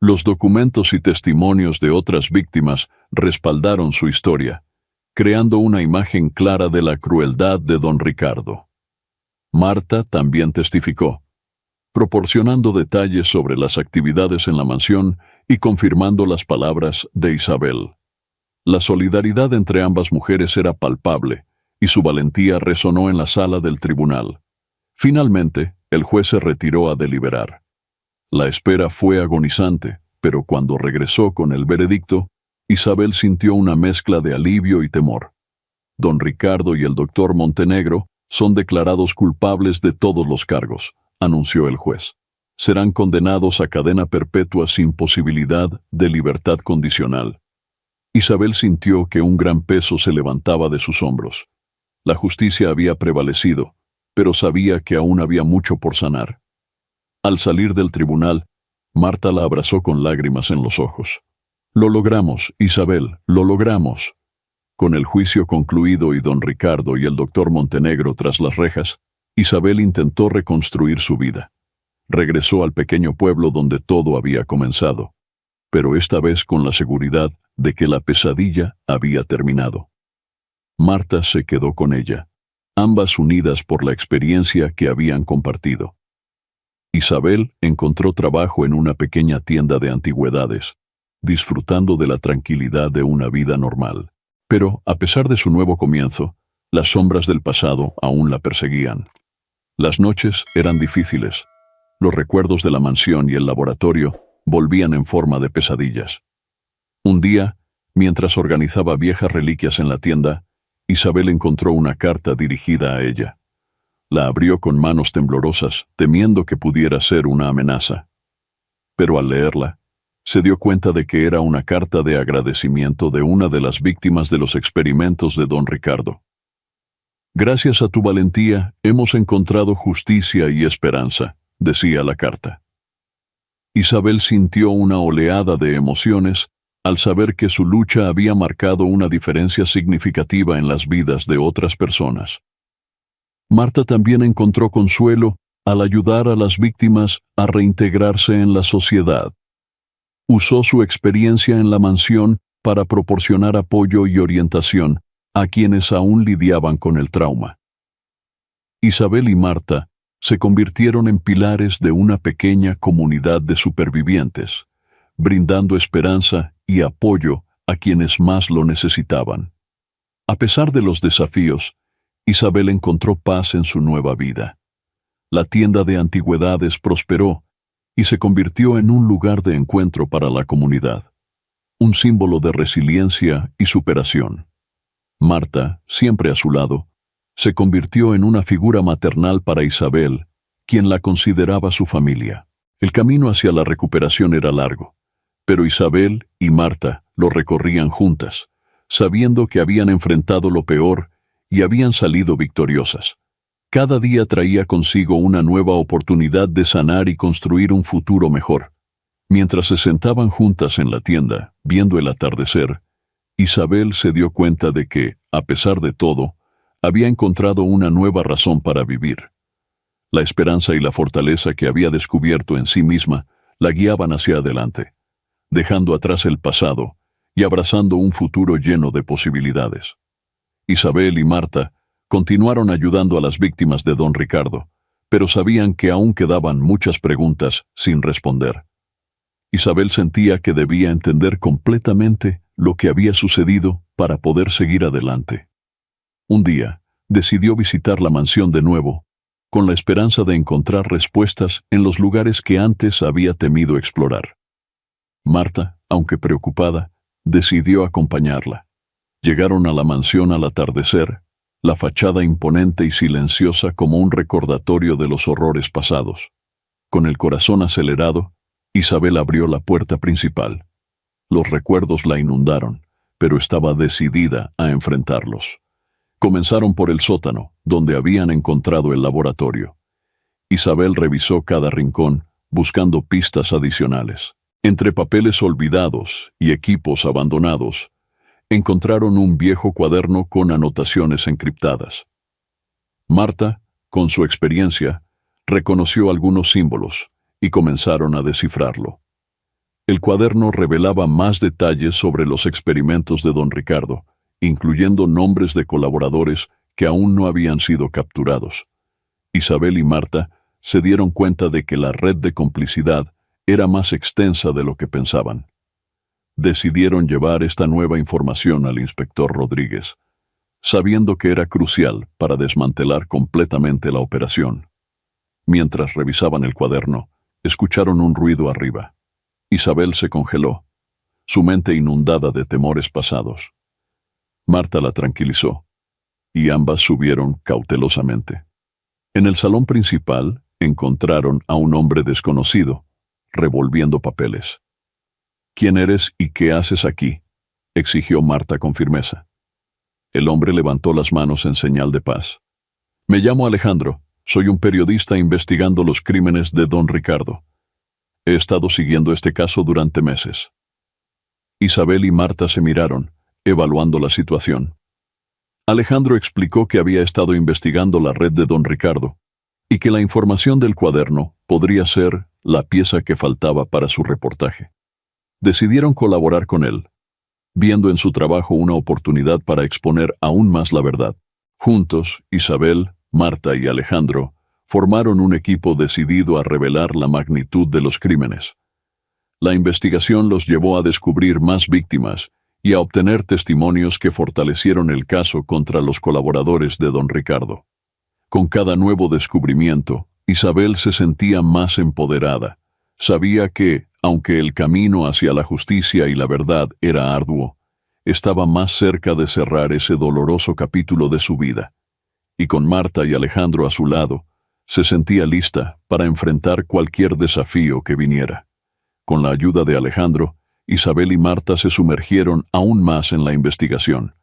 Los documentos y testimonios de otras víctimas respaldaron su historia, creando una imagen clara de la crueldad de don Ricardo. Marta también testificó, proporcionando detalles sobre las actividades en la mansión y confirmando las palabras de Isabel. La solidaridad entre ambas mujeres era palpable y su valentía resonó en la sala del tribunal. Finalmente, el juez se retiró a deliberar. La espera fue agonizante, pero cuando regresó con el veredicto, Isabel sintió una mezcla de alivio y temor. Don Ricardo y el doctor Montenegro son declarados culpables de todos los cargos, anunció el juez. Serán condenados a cadena perpetua sin posibilidad de libertad condicional. Isabel sintió que un gran peso se levantaba de sus hombros. La justicia había prevalecido, pero sabía que aún había mucho por sanar. Al salir del tribunal, Marta la abrazó con lágrimas en los ojos. «Lo logramos, Isabel, lo logramos». Con el juicio concluido y don Ricardo y el doctor Montenegro tras las rejas, Isabel intentó reconstruir su vida. Regresó al pequeño pueblo donde todo había comenzado, pero esta vez con la seguridad de que la pesadilla había terminado. Marta se quedó con ella, ambas unidas por la experiencia que habían compartido. Isabel encontró trabajo en una pequeña tienda de antigüedades, disfrutando de la tranquilidad de una vida normal. Pero, a pesar de su nuevo comienzo, las sombras del pasado aún la perseguían. Las noches eran difíciles. Los recuerdos de la mansión y el laboratorio volvían en forma de pesadillas. Un día, mientras organizaba viejas reliquias en la tienda, Isabel encontró una carta dirigida a ella. La abrió con manos temblorosas, temiendo que pudiera ser una amenaza. Pero al leerla, se dio cuenta de que era una carta de agradecimiento de una de las víctimas de los experimentos de don Ricardo. «Gracias a tu valentía, hemos encontrado justicia y esperanza», decía la carta. Isabel sintió una oleada de emociones al saber que su lucha había marcado una diferencia significativa en las vidas de otras personas. Marta también encontró consuelo al ayudar a las víctimas a reintegrarse en la sociedad. Usó su experiencia en la mansión para proporcionar apoyo y orientación a quienes aún lidiaban con el trauma. Isabel y Marta se convirtieron en pilares de una pequeña comunidad de supervivientes, brindando esperanza y apoyo a quienes más lo necesitaban. A pesar de los desafíos, Isabel encontró paz en su nueva vida. La tienda de antigüedades prosperó y se convirtió en un lugar de encuentro para la comunidad, un símbolo de resiliencia y superación. Marta, siempre a su lado, se convirtió en una figura maternal para Isabel, quien la consideraba su familia. El camino hacia la recuperación era largo, pero Isabel y Marta lo recorrían juntas, sabiendo que habían enfrentado lo peor y habían salido victoriosas. Cada día traía consigo una nueva oportunidad de sanar y construir un futuro mejor. Mientras se sentaban juntas en la tienda, viendo el atardecer, Isabel se dio cuenta de que, a pesar de todo, había encontrado una nueva razón para vivir. La esperanza y la fortaleza que había descubierto en sí misma la guiaban hacia adelante, dejando atrás el pasado y abrazando un futuro lleno de posibilidades. Isabel y Marta continuaron ayudando a las víctimas de don Ricardo, pero sabían que aún quedaban muchas preguntas sin responder. Isabel sentía que debía entender completamente lo que había sucedido para poder seguir adelante. Un día, decidió visitar la mansión de nuevo, con la esperanza de encontrar respuestas en los lugares que antes había temido explorar. Marta, aunque preocupada, decidió acompañarla. Llegaron a la mansión al atardecer, la fachada imponente y silenciosa como un recordatorio de los horrores pasados. Con el corazón acelerado, Isabel abrió la puerta principal. Los recuerdos la inundaron, pero estaba decidida a enfrentarlos. Comenzaron por el sótano, donde habían encontrado el laboratorio. Isabel revisó cada rincón, buscando pistas adicionales. Entre papeles olvidados y equipos abandonados, encontraron un viejo cuaderno con anotaciones encriptadas. Marta, con su experiencia, reconoció algunos símbolos y comenzaron a descifrarlo. El cuaderno revelaba más detalles sobre los experimentos de don Ricardo, incluyendo nombres de colaboradores que aún no habían sido capturados. Isabel y Marta se dieron cuenta de que la red de complicidad era más extensa de lo que pensaban. Decidieron llevar esta nueva información al inspector Rodríguez, sabiendo que era crucial para desmantelar completamente la operación. Mientras revisaban el cuaderno, escucharon un ruido arriba. Isabel se congeló, su mente inundada de temores pasados. Marta la tranquilizó, y ambas subieron cautelosamente. En el salón principal encontraron a un hombre desconocido, revolviendo papeles. «¿Quién eres y qué haces aquí?», exigió Marta con firmeza. El hombre levantó las manos en señal de paz. «Me llamo Alejandro, soy un periodista investigando los crímenes de don Ricardo. He estado siguiendo este caso durante meses». Isabel y Marta se miraron, evaluando la situación. Alejandro explicó que había estado investigando la red de don Ricardo y que la información del cuaderno podría ser la pieza que faltaba para su reportaje. Decidieron colaborar con él, viendo en su trabajo una oportunidad para exponer aún más la verdad. Juntos, Isabel, Marta y Alejandro formaron un equipo decidido a revelar la magnitud de los crímenes. La investigación los llevó a descubrir más víctimas y a obtener testimonios que fortalecieron el caso contra los colaboradores de don Ricardo. Con cada nuevo descubrimiento, Isabel se sentía más empoderada. Sabía que, aunque el camino hacia la justicia y la verdad era arduo, estaba más cerca de cerrar ese doloroso capítulo de su vida. Y con Marta y Alejandro a su lado, se sentía lista para enfrentar cualquier desafío que viniera. Con la ayuda de Alejandro, Isabel y Marta se sumergieron aún más en la investigación.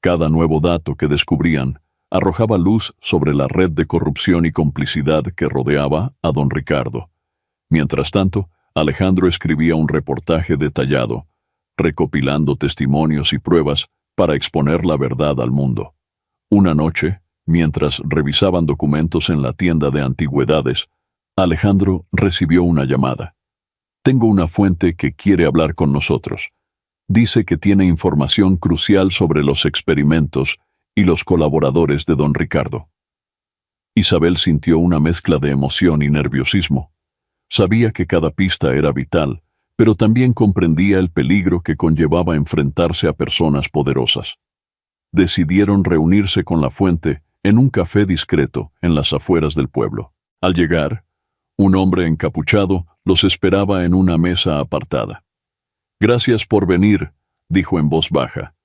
Cada nuevo dato que descubrían arrojaba luz sobre la red de corrupción y complicidad que rodeaba a don Ricardo. Mientras tanto, Alejandro escribía un reportaje detallado, recopilando testimonios y pruebas para exponer la verdad al mundo. Una noche, mientras revisaban documentos en la tienda de antigüedades, Alejandro recibió una llamada. «Tengo una fuente que quiere hablar con nosotros. Dice que tiene información crucial sobre los experimentos y los colaboradores de don Ricardo». Isabel sintió una mezcla de emoción y nerviosismo. Sabía que cada pista era vital, pero también comprendía el peligro que conllevaba enfrentarse a personas poderosas. Decidieron reunirse con la fuente en un café discreto en las afueras del pueblo. Al llegar, Un hombre encapuchado los esperaba en una mesa apartada. «Gracias por venir», dijo en voz baja.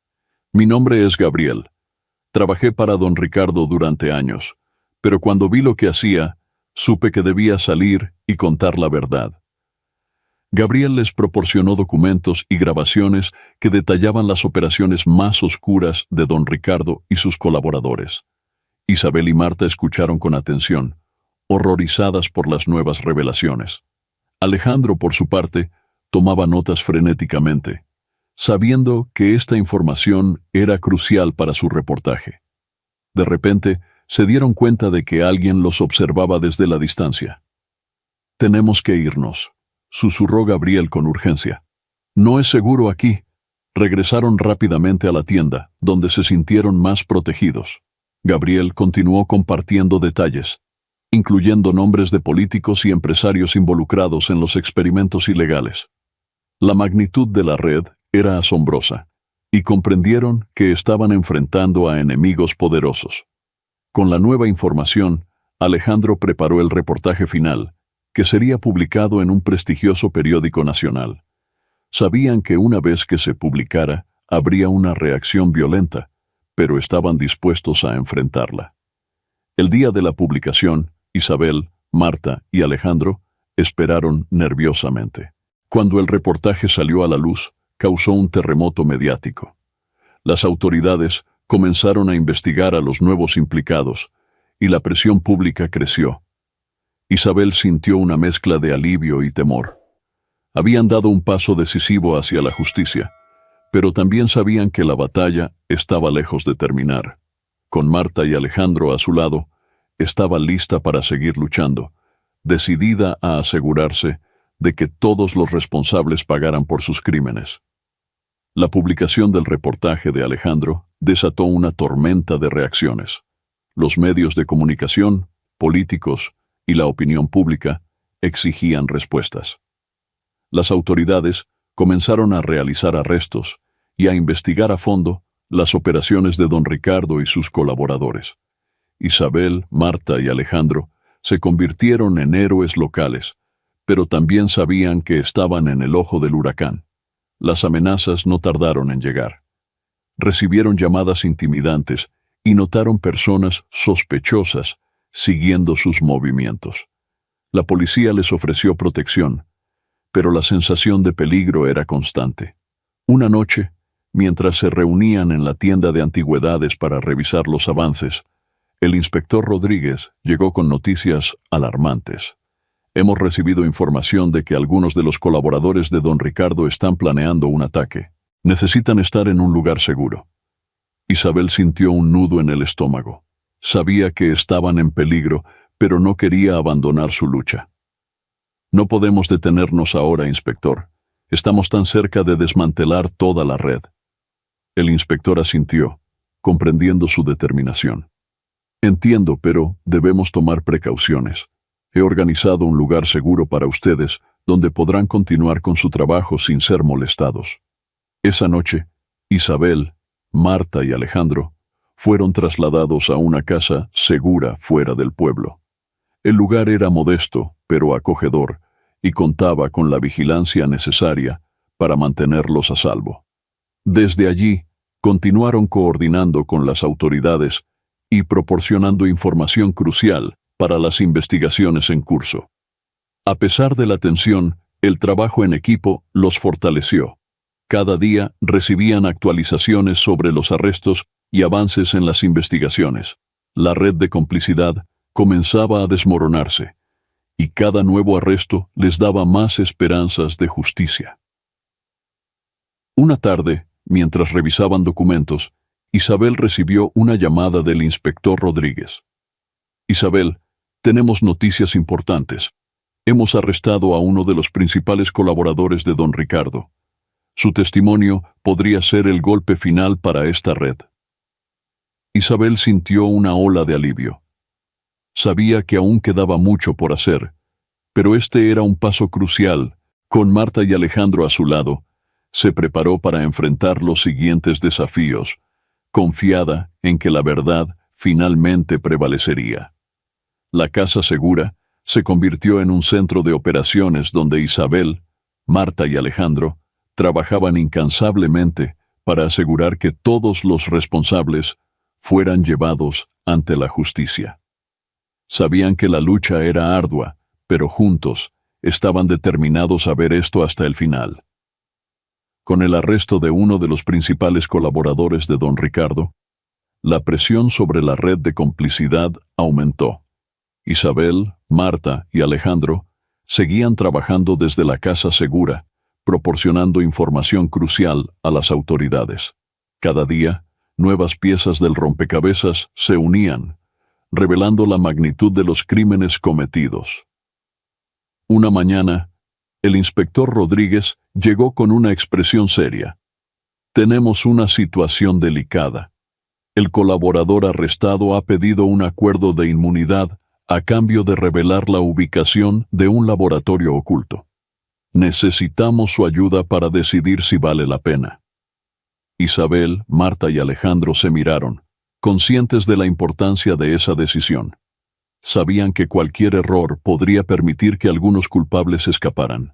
«Mi nombre es Gabriel. Trabajé para don Ricardo durante años, pero cuando vi lo que hacía, supe que debía salir y contar la verdad». Gabriel les proporcionó documentos y grabaciones que detallaban las operaciones más oscuras de don Ricardo y sus colaboradores. Isabel y Marta escucharon con atención, horrorizadas por las nuevas revelaciones. Alejandro, por su parte, tomaba notas frenéticamente, sabiendo que esta información era crucial para su reportaje. De repente, se dieron cuenta de que alguien los observaba desde la distancia. «Tenemos que irnos», susurró Gabriel con urgencia. «No es seguro aquí». Regresaron rápidamente a la tienda, donde se sintieron más protegidos. Gabriel continuó compartiendo detalles, incluyendo nombres de políticos y empresarios involucrados en los experimentos ilegales. La magnitud de la red era asombrosa, y comprendieron que estaban enfrentando a enemigos poderosos. Con la nueva información, Alejandro preparó el reportaje final, que sería publicado en un prestigioso periódico nacional. Sabían que una vez que se publicara, habría una reacción violenta, pero estaban dispuestos a enfrentarla. El día de la publicación, Isabel, Marta y Alejandro esperaron nerviosamente. Cuando el reportaje salió a la luz, causó un terremoto mediático. Las autoridades comenzaron a investigar a los nuevos implicados, y la presión pública creció. Isabel sintió una mezcla de alivio y temor. Habían dado un paso decisivo hacia la justicia, pero también sabían que la batalla estaba lejos de terminar. Con Marta y Alejandro a su lado, estaba lista para seguir luchando, decidida a asegurarse de que todos los responsables pagaran por sus crímenes. La publicación del reportaje de Alejandro desató una tormenta de reacciones. Los medios de comunicación, políticos y la opinión pública exigían respuestas. Las autoridades comenzaron a realizar arrestos y a investigar a fondo las operaciones de don Ricardo y sus colaboradores. Isabel, Marta y Alejandro se convirtieron en héroes locales, pero también sabían que estaban en el ojo del huracán. Las amenazas no tardaron en llegar. Recibieron llamadas intimidantes y notaron personas sospechosas siguiendo sus movimientos. La policía les ofreció protección, pero la sensación de peligro era constante. Una noche, mientras se reunían en la tienda de antigüedades para revisar los avances, el inspector Rodríguez llegó con noticias alarmantes. «Hemos recibido información de que algunos de los colaboradores de don Ricardo están planeando un ataque. Necesitan estar en un lugar seguro». Isabel sintió un nudo en el estómago. Sabía que estaban en peligro, pero no quería abandonar su lucha. «No podemos detenernos ahora, inspector. Estamos tan cerca de desmantelar toda la red». El inspector asintió, comprendiendo su determinación. «Entiendo, pero debemos tomar precauciones. He organizado un lugar seguro para ustedes, donde podrán continuar con su trabajo sin ser molestados». Esa noche, Isabel, Marta y Alejandro fueron trasladados a una casa segura fuera del pueblo. El lugar era modesto, pero acogedor, y contaba con la vigilancia necesaria para mantenerlos a salvo. Desde allí, continuaron coordinando con las autoridades y proporcionando información crucial para las investigaciones en curso. A pesar de la tensión, el trabajo en equipo los fortaleció. Cada día recibían actualizaciones sobre los arrestos y avances en las investigaciones. La red de complicidad comenzaba a desmoronarse, y cada nuevo arresto les daba más esperanzas de justicia. Una tarde, mientras revisaban documentos, Isabel recibió una llamada del inspector Rodríguez. «Isabel, tenemos noticias importantes. Hemos arrestado a uno de los principales colaboradores de don Ricardo. Su testimonio podría ser el golpe final para esta red». Isabel sintió una ola de alivio. Sabía que aún quedaba mucho por hacer, pero este era un paso crucial. Con Marta y Alejandro a su lado, se preparó para enfrentar los siguientes desafíos, confiada en que la verdad finalmente prevalecería. La casa segura se convirtió en un centro de operaciones donde Isabel, Marta y Alejandro trabajaban incansablemente para asegurar que todos los responsables fueran llevados ante la justicia. Sabían que la lucha era ardua, pero juntos estaban determinados a ver esto hasta el final. Con el arresto de uno de los principales colaboradores de don Ricardo, la presión sobre la red de complicidad aumentó. Isabel, Marta y Alejandro seguían trabajando desde la casa segura, proporcionando información crucial a las autoridades. Cada día, nuevas piezas del rompecabezas se unían, revelando la magnitud de los crímenes cometidos. Una mañana, el inspector Rodríguez llegó con una expresión seria. Tenemos una situación delicada. El colaborador arrestado ha pedido un acuerdo de inmunidad a cambio de revelar la ubicación de un laboratorio oculto. Necesitamos su ayuda para decidir si vale la pena. Isabel, Marta y Alejandro se miraron, conscientes de la importancia de esa decisión. Sabían que cualquier error podría permitir que algunos culpables escaparan.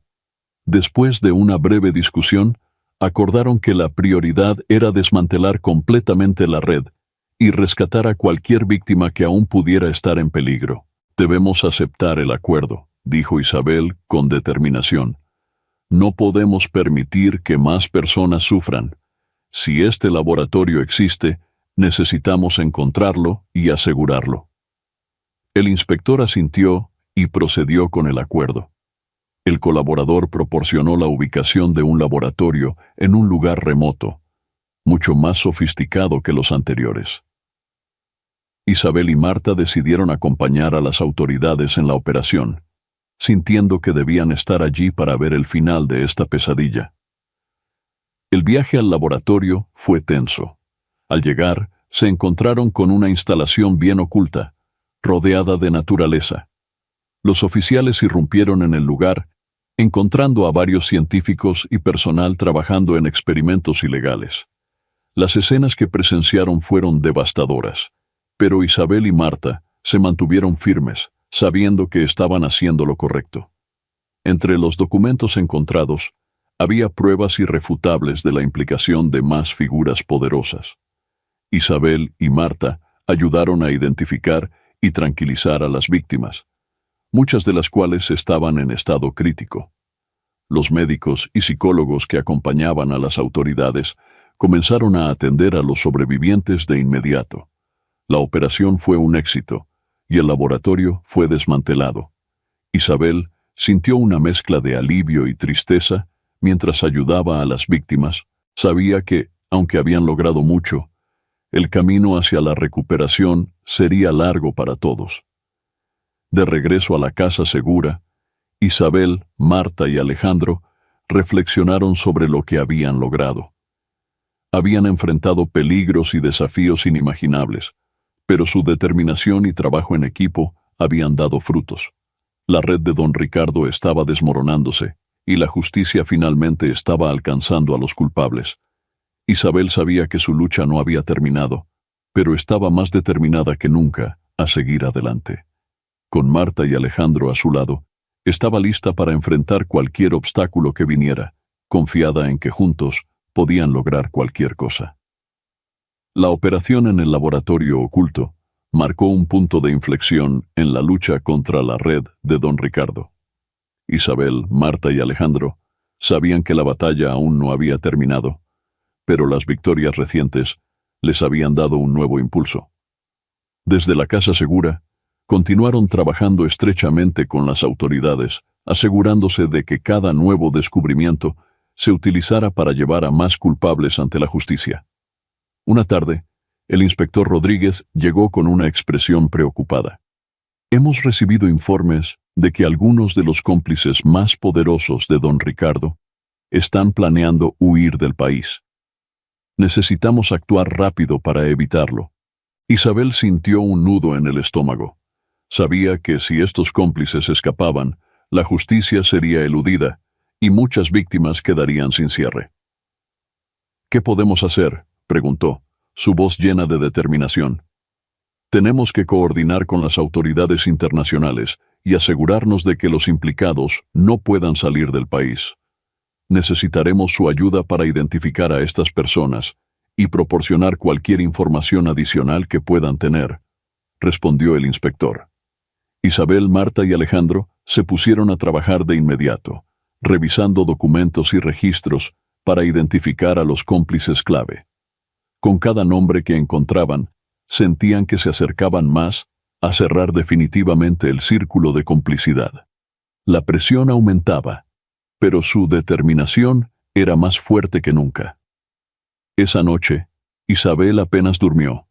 Después de una breve discusión, acordaron que la prioridad era desmantelar completamente la red y rescatar a cualquier víctima que aún pudiera estar en peligro. Debemos aceptar el acuerdo, dijo Isabel con determinación. No podemos permitir que más personas sufran. Si este laboratorio existe, necesitamos encontrarlo y asegurarlo. El inspector asintió y procedió con el acuerdo. El colaborador proporcionó la ubicación de un laboratorio en un lugar remoto, mucho más sofisticado que los anteriores. Isabel y Marta decidieron acompañar a las autoridades en la operación, sintiendo que debían estar allí para ver el final de esta pesadilla. El viaje al laboratorio fue tenso. Al llegar, se encontraron con una instalación bien oculta, rodeada de naturaleza. Los oficiales irrumpieron en el lugar, encontrando a varios científicos y personal trabajando en experimentos ilegales. Las escenas que presenciaron fueron devastadoras, pero Isabel y Marta se mantuvieron firmes, sabiendo que estaban haciendo lo correcto. Entre los documentos encontrados, había pruebas irrefutables de la implicación de más figuras poderosas. Isabel y Marta ayudaron a identificar y tranquilizar a las víctimas, muchas de las cuales estaban en estado crítico. Los médicos y psicólogos que acompañaban a las autoridades comenzaron a atender a los sobrevivientes de inmediato. La operación fue un éxito y el laboratorio fue desmantelado. Isabel sintió una mezcla de alivio y tristeza mientras ayudaba a las víctimas. Sabía que, aunque habían logrado mucho, el camino hacia la recuperación sería largo para todos. De regreso a la casa segura, Isabel, Marta y Alejandro reflexionaron sobre lo que habían logrado. Habían enfrentado peligros y desafíos inimaginables, pero su determinación y trabajo en equipo habían dado frutos. La red de don Ricardo estaba desmoronándose, y la justicia finalmente estaba alcanzando a los culpables. Isabel sabía que su lucha no había terminado, pero estaba más determinada que nunca a seguir adelante. Con Marta y Alejandro a su lado, estaba lista para enfrentar cualquier obstáculo que viniera, confiada en que juntos podían lograr cualquier cosa. La operación en el laboratorio oculto marcó un punto de inflexión en la lucha contra la red de don Ricardo. Isabel, Marta y Alejandro sabían que la batalla aún no había terminado, pero las victorias recientes les habían dado un nuevo impulso. Desde la casa segura, continuaron trabajando estrechamente con las autoridades, asegurándose de que cada nuevo descubrimiento se utilizara para llevar a más culpables ante la justicia. Una tarde, el inspector Rodríguez llegó con una expresión preocupada. Hemos recibido informes de que algunos de los cómplices más poderosos de don Ricardo están planeando huir del país. Necesitamos actuar rápido para evitarlo. Isabel sintió un nudo en el estómago. Sabía que si estos cómplices escapaban, la justicia sería eludida y muchas víctimas quedarían sin cierre. ¿Qué podemos hacer?, preguntó, su voz llena de determinación. Tenemos que coordinar con las autoridades internacionales y asegurarnos de que los implicados no puedan salir del país. Necesitaremos su ayuda para identificar a estas personas y proporcionar cualquier información adicional que puedan tener, respondió el inspector. Isabel, Marta y Alejandro se pusieron a trabajar de inmediato, revisando documentos y registros para identificar a los cómplices clave. Con cada nombre que encontraban, sentían que se acercaban más a cerrar definitivamente el círculo de complicidad. La presión aumentaba, pero su determinación era más fuerte que nunca. Esa noche, Isabel apenas durmió.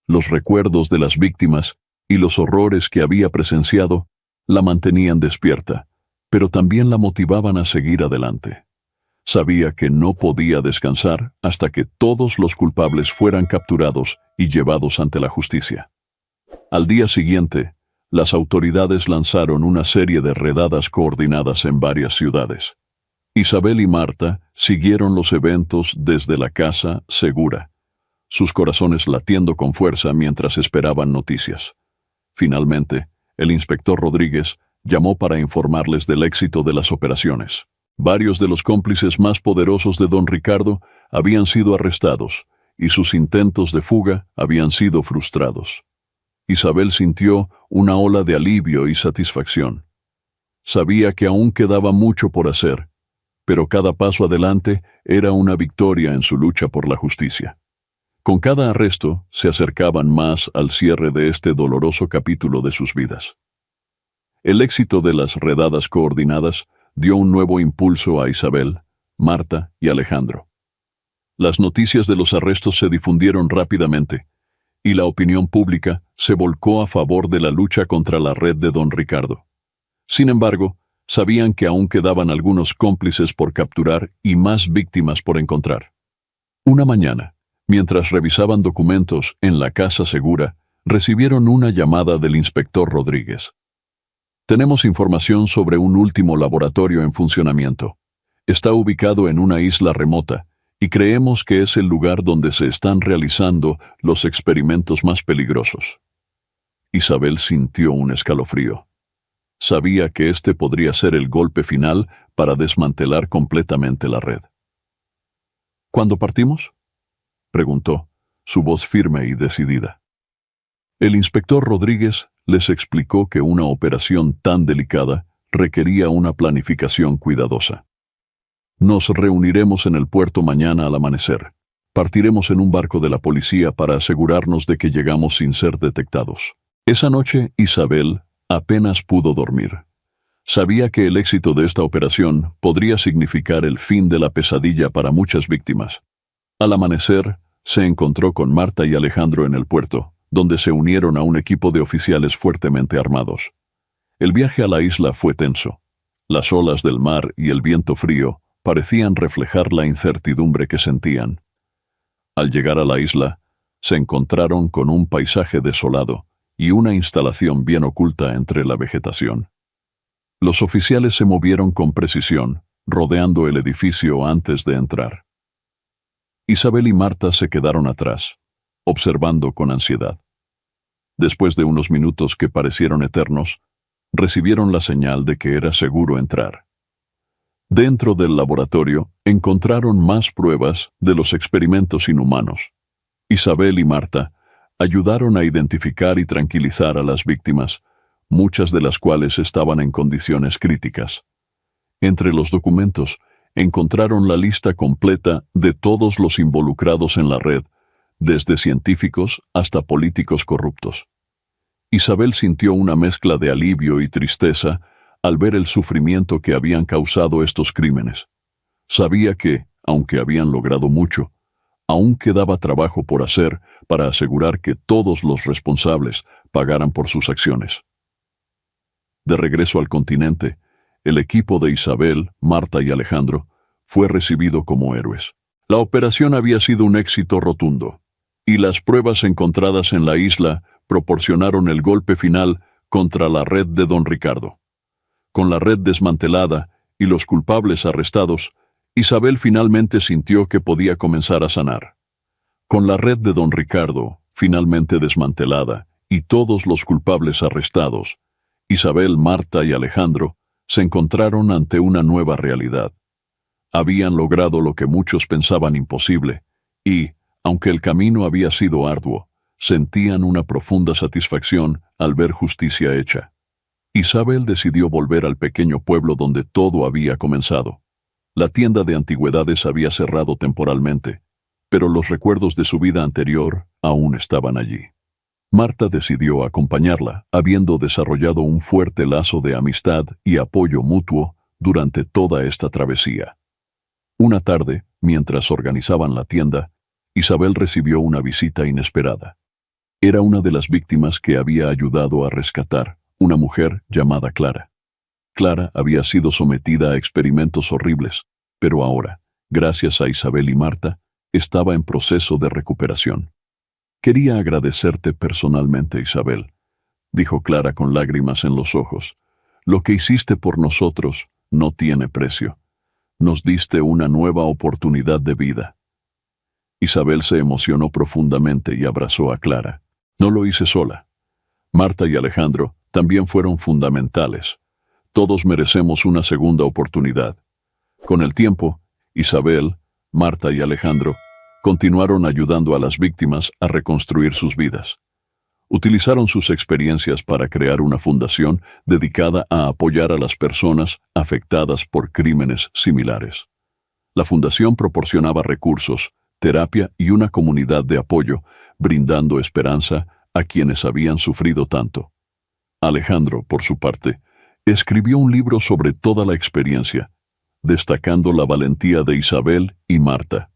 Los recuerdos de las víctimas y los horrores que había presenciado la mantenían despierta, pero también la motivaban a seguir adelante. Sabía que no podía descansar hasta que todos los culpables fueran capturados y llevados ante la justicia. Al día siguiente, las autoridades lanzaron una serie de redadas coordinadas en varias ciudades. Isabel y Marta siguieron los eventos desde la casa segura, sus corazones latiendo con fuerza mientras esperaban noticias. Finalmente, el inspector Rodríguez llamó para informarles del éxito de las operaciones. Varios de los cómplices más poderosos de don Ricardo habían sido arrestados y sus intentos de fuga habían sido frustrados. Isabel sintió una ola de alivio y satisfacción. Sabía que aún quedaba mucho por hacer, pero cada paso adelante era una victoria en su lucha por la justicia. Con cada arresto se acercaban más al cierre de este doloroso capítulo de sus vidas. El éxito de las redadas coordinadas dio un nuevo impulso a Isabel, Marta y Alejandro. Las noticias de los arrestos se difundieron rápidamente, y la opinión pública se volcó a favor de la lucha contra la red de don Ricardo. Sin embargo, sabían que aún quedaban algunos cómplices por capturar y más víctimas por encontrar. Una mañana, mientras revisaban documentos en la casa segura, recibieron una llamada del inspector Rodríguez. Tenemos información sobre un último laboratorio en funcionamiento. Está ubicado en una isla remota y creemos que es el lugar donde se están realizando los experimentos más peligrosos. Isabel sintió un escalofrío. Sabía que este podría ser el golpe final para desmantelar completamente la red. ¿Cuándo partimos?, preguntó, su voz firme y decidida. El inspector Rodríguez les explicó que una operación tan delicada requería una planificación cuidadosa. Nos reuniremos en el puerto mañana al amanecer. Partiremos en un barco de la policía para asegurarnos de que llegamos sin ser detectados. Esa noche, Isabel apenas pudo dormir. Sabía que el éxito de esta operación podría significar el fin de la pesadilla para muchas víctimas. Al amanecer, se encontró con Marta y Alejandro en el puerto, donde se unieron a un equipo de oficiales fuertemente armados. El viaje a la isla fue tenso. Las olas del mar y el viento frío parecían reflejar la incertidumbre que sentían. Al llegar a la isla, se encontraron con un paisaje desolado y una instalación bien oculta entre la vegetación. Los oficiales se movieron con precisión, rodeando el edificio antes de entrar. Isabel y Marta se quedaron atrás, observando con ansiedad. Después de unos minutos que parecieron eternos, recibieron la señal de que era seguro entrar. Dentro del laboratorio encontraron más pruebas de los experimentos inhumanos. Isabel y Marta ayudaron a identificar y tranquilizar a las víctimas, muchas de las cuales estaban en condiciones críticas. Entre los documentos encontraron la lista completa de todos los involucrados en la red, desde científicos hasta políticos corruptos. Isabel sintió una mezcla de alivio y tristeza al ver el sufrimiento que habían causado estos crímenes. Sabía que, aunque habían logrado mucho, aún quedaba trabajo por hacer para asegurar que todos los responsables pagaran por sus acciones. De regreso al continente, el equipo de Isabel, Marta y Alejandro fue recibido como héroes. La operación había sido un éxito rotundo, y las pruebas encontradas en la isla proporcionaron el golpe final contra la red de don Ricardo. Con la red desmantelada y los culpables arrestados, Isabel finalmente sintió que podía comenzar a sanar. Con la red de don Ricardo finalmente desmantelada y todos los culpables arrestados, Isabel, Marta y Alejandro se encontraron ante una nueva realidad. Habían logrado lo que muchos pensaban imposible y, aunque el camino había sido arduo, sentían una profunda satisfacción al ver justicia hecha. Isabel decidió volver al pequeño pueblo donde todo había comenzado. La tienda de antigüedades había cerrado temporalmente, pero los recuerdos de su vida anterior aún estaban allí. Marta decidió acompañarla, habiendo desarrollado un fuerte lazo de amistad y apoyo mutuo durante toda esta travesía. Una tarde, mientras organizaban la tienda, Isabel recibió una visita inesperada. Era una de las víctimas que había ayudado a rescatar, una mujer llamada Clara. Clara había sido sometida a experimentos horribles, pero ahora, gracias a Isabel y Marta, estaba en proceso de recuperación. «Quería agradecerte personalmente, Isabel», dijo Clara con lágrimas en los ojos. «Lo que hiciste por nosotros no tiene precio. Nos diste una nueva oportunidad de vida». Isabel se emocionó profundamente y abrazó a Clara. No lo hice sola. Marta y Alejandro también fueron fundamentales. Todos merecemos una segunda oportunidad. Con el tiempo, Isabel, Marta y Alejandro continuaron ayudando a las víctimas a reconstruir sus vidas. Utilizaron sus experiencias para crear una fundación dedicada a apoyar a las personas afectadas por crímenes similares. La fundación proporcionaba recursos, terapia y una comunidad de apoyo, brindando esperanza a quienes habían sufrido tanto. Alejandro, por su parte, escribió un libro sobre toda la experiencia, destacando la valentía de Isabel y Marta.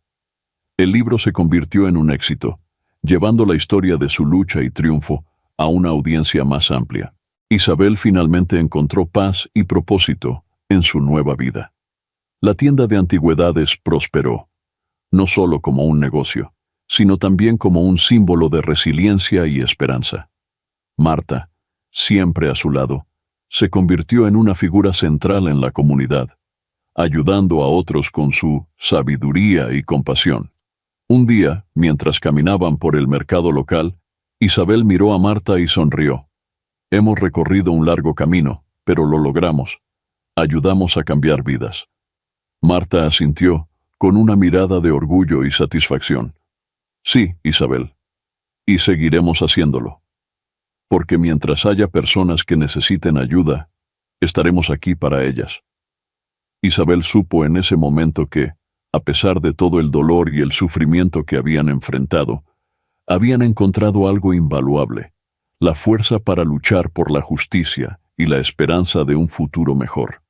El libro se convirtió en un éxito, llevando la historia de su lucha y triunfo a una audiencia más amplia. Isabel finalmente encontró paz y propósito en su nueva vida. La tienda de antigüedades prosperó, no solo como un negocio, sino también como un símbolo de resiliencia y esperanza. Marta, siempre a su lado, se convirtió en una figura central en la comunidad, ayudando a otros con su sabiduría y compasión. Un día, mientras caminaban por el mercado local, Isabel miró a Marta y sonrió. «Hemos recorrido un largo camino, pero lo logramos. Ayudamos a cambiar vidas». Marta asintió, con una mirada de orgullo y satisfacción. «Sí, Isabel, y seguiremos haciéndolo. Porque mientras haya personas que necesiten ayuda, estaremos aquí para ellas». Isabel supo en ese momento que, a pesar de todo el dolor y el sufrimiento que habían enfrentado, habían encontrado algo invaluable, la fuerza para luchar por la justicia y la esperanza de un futuro mejor.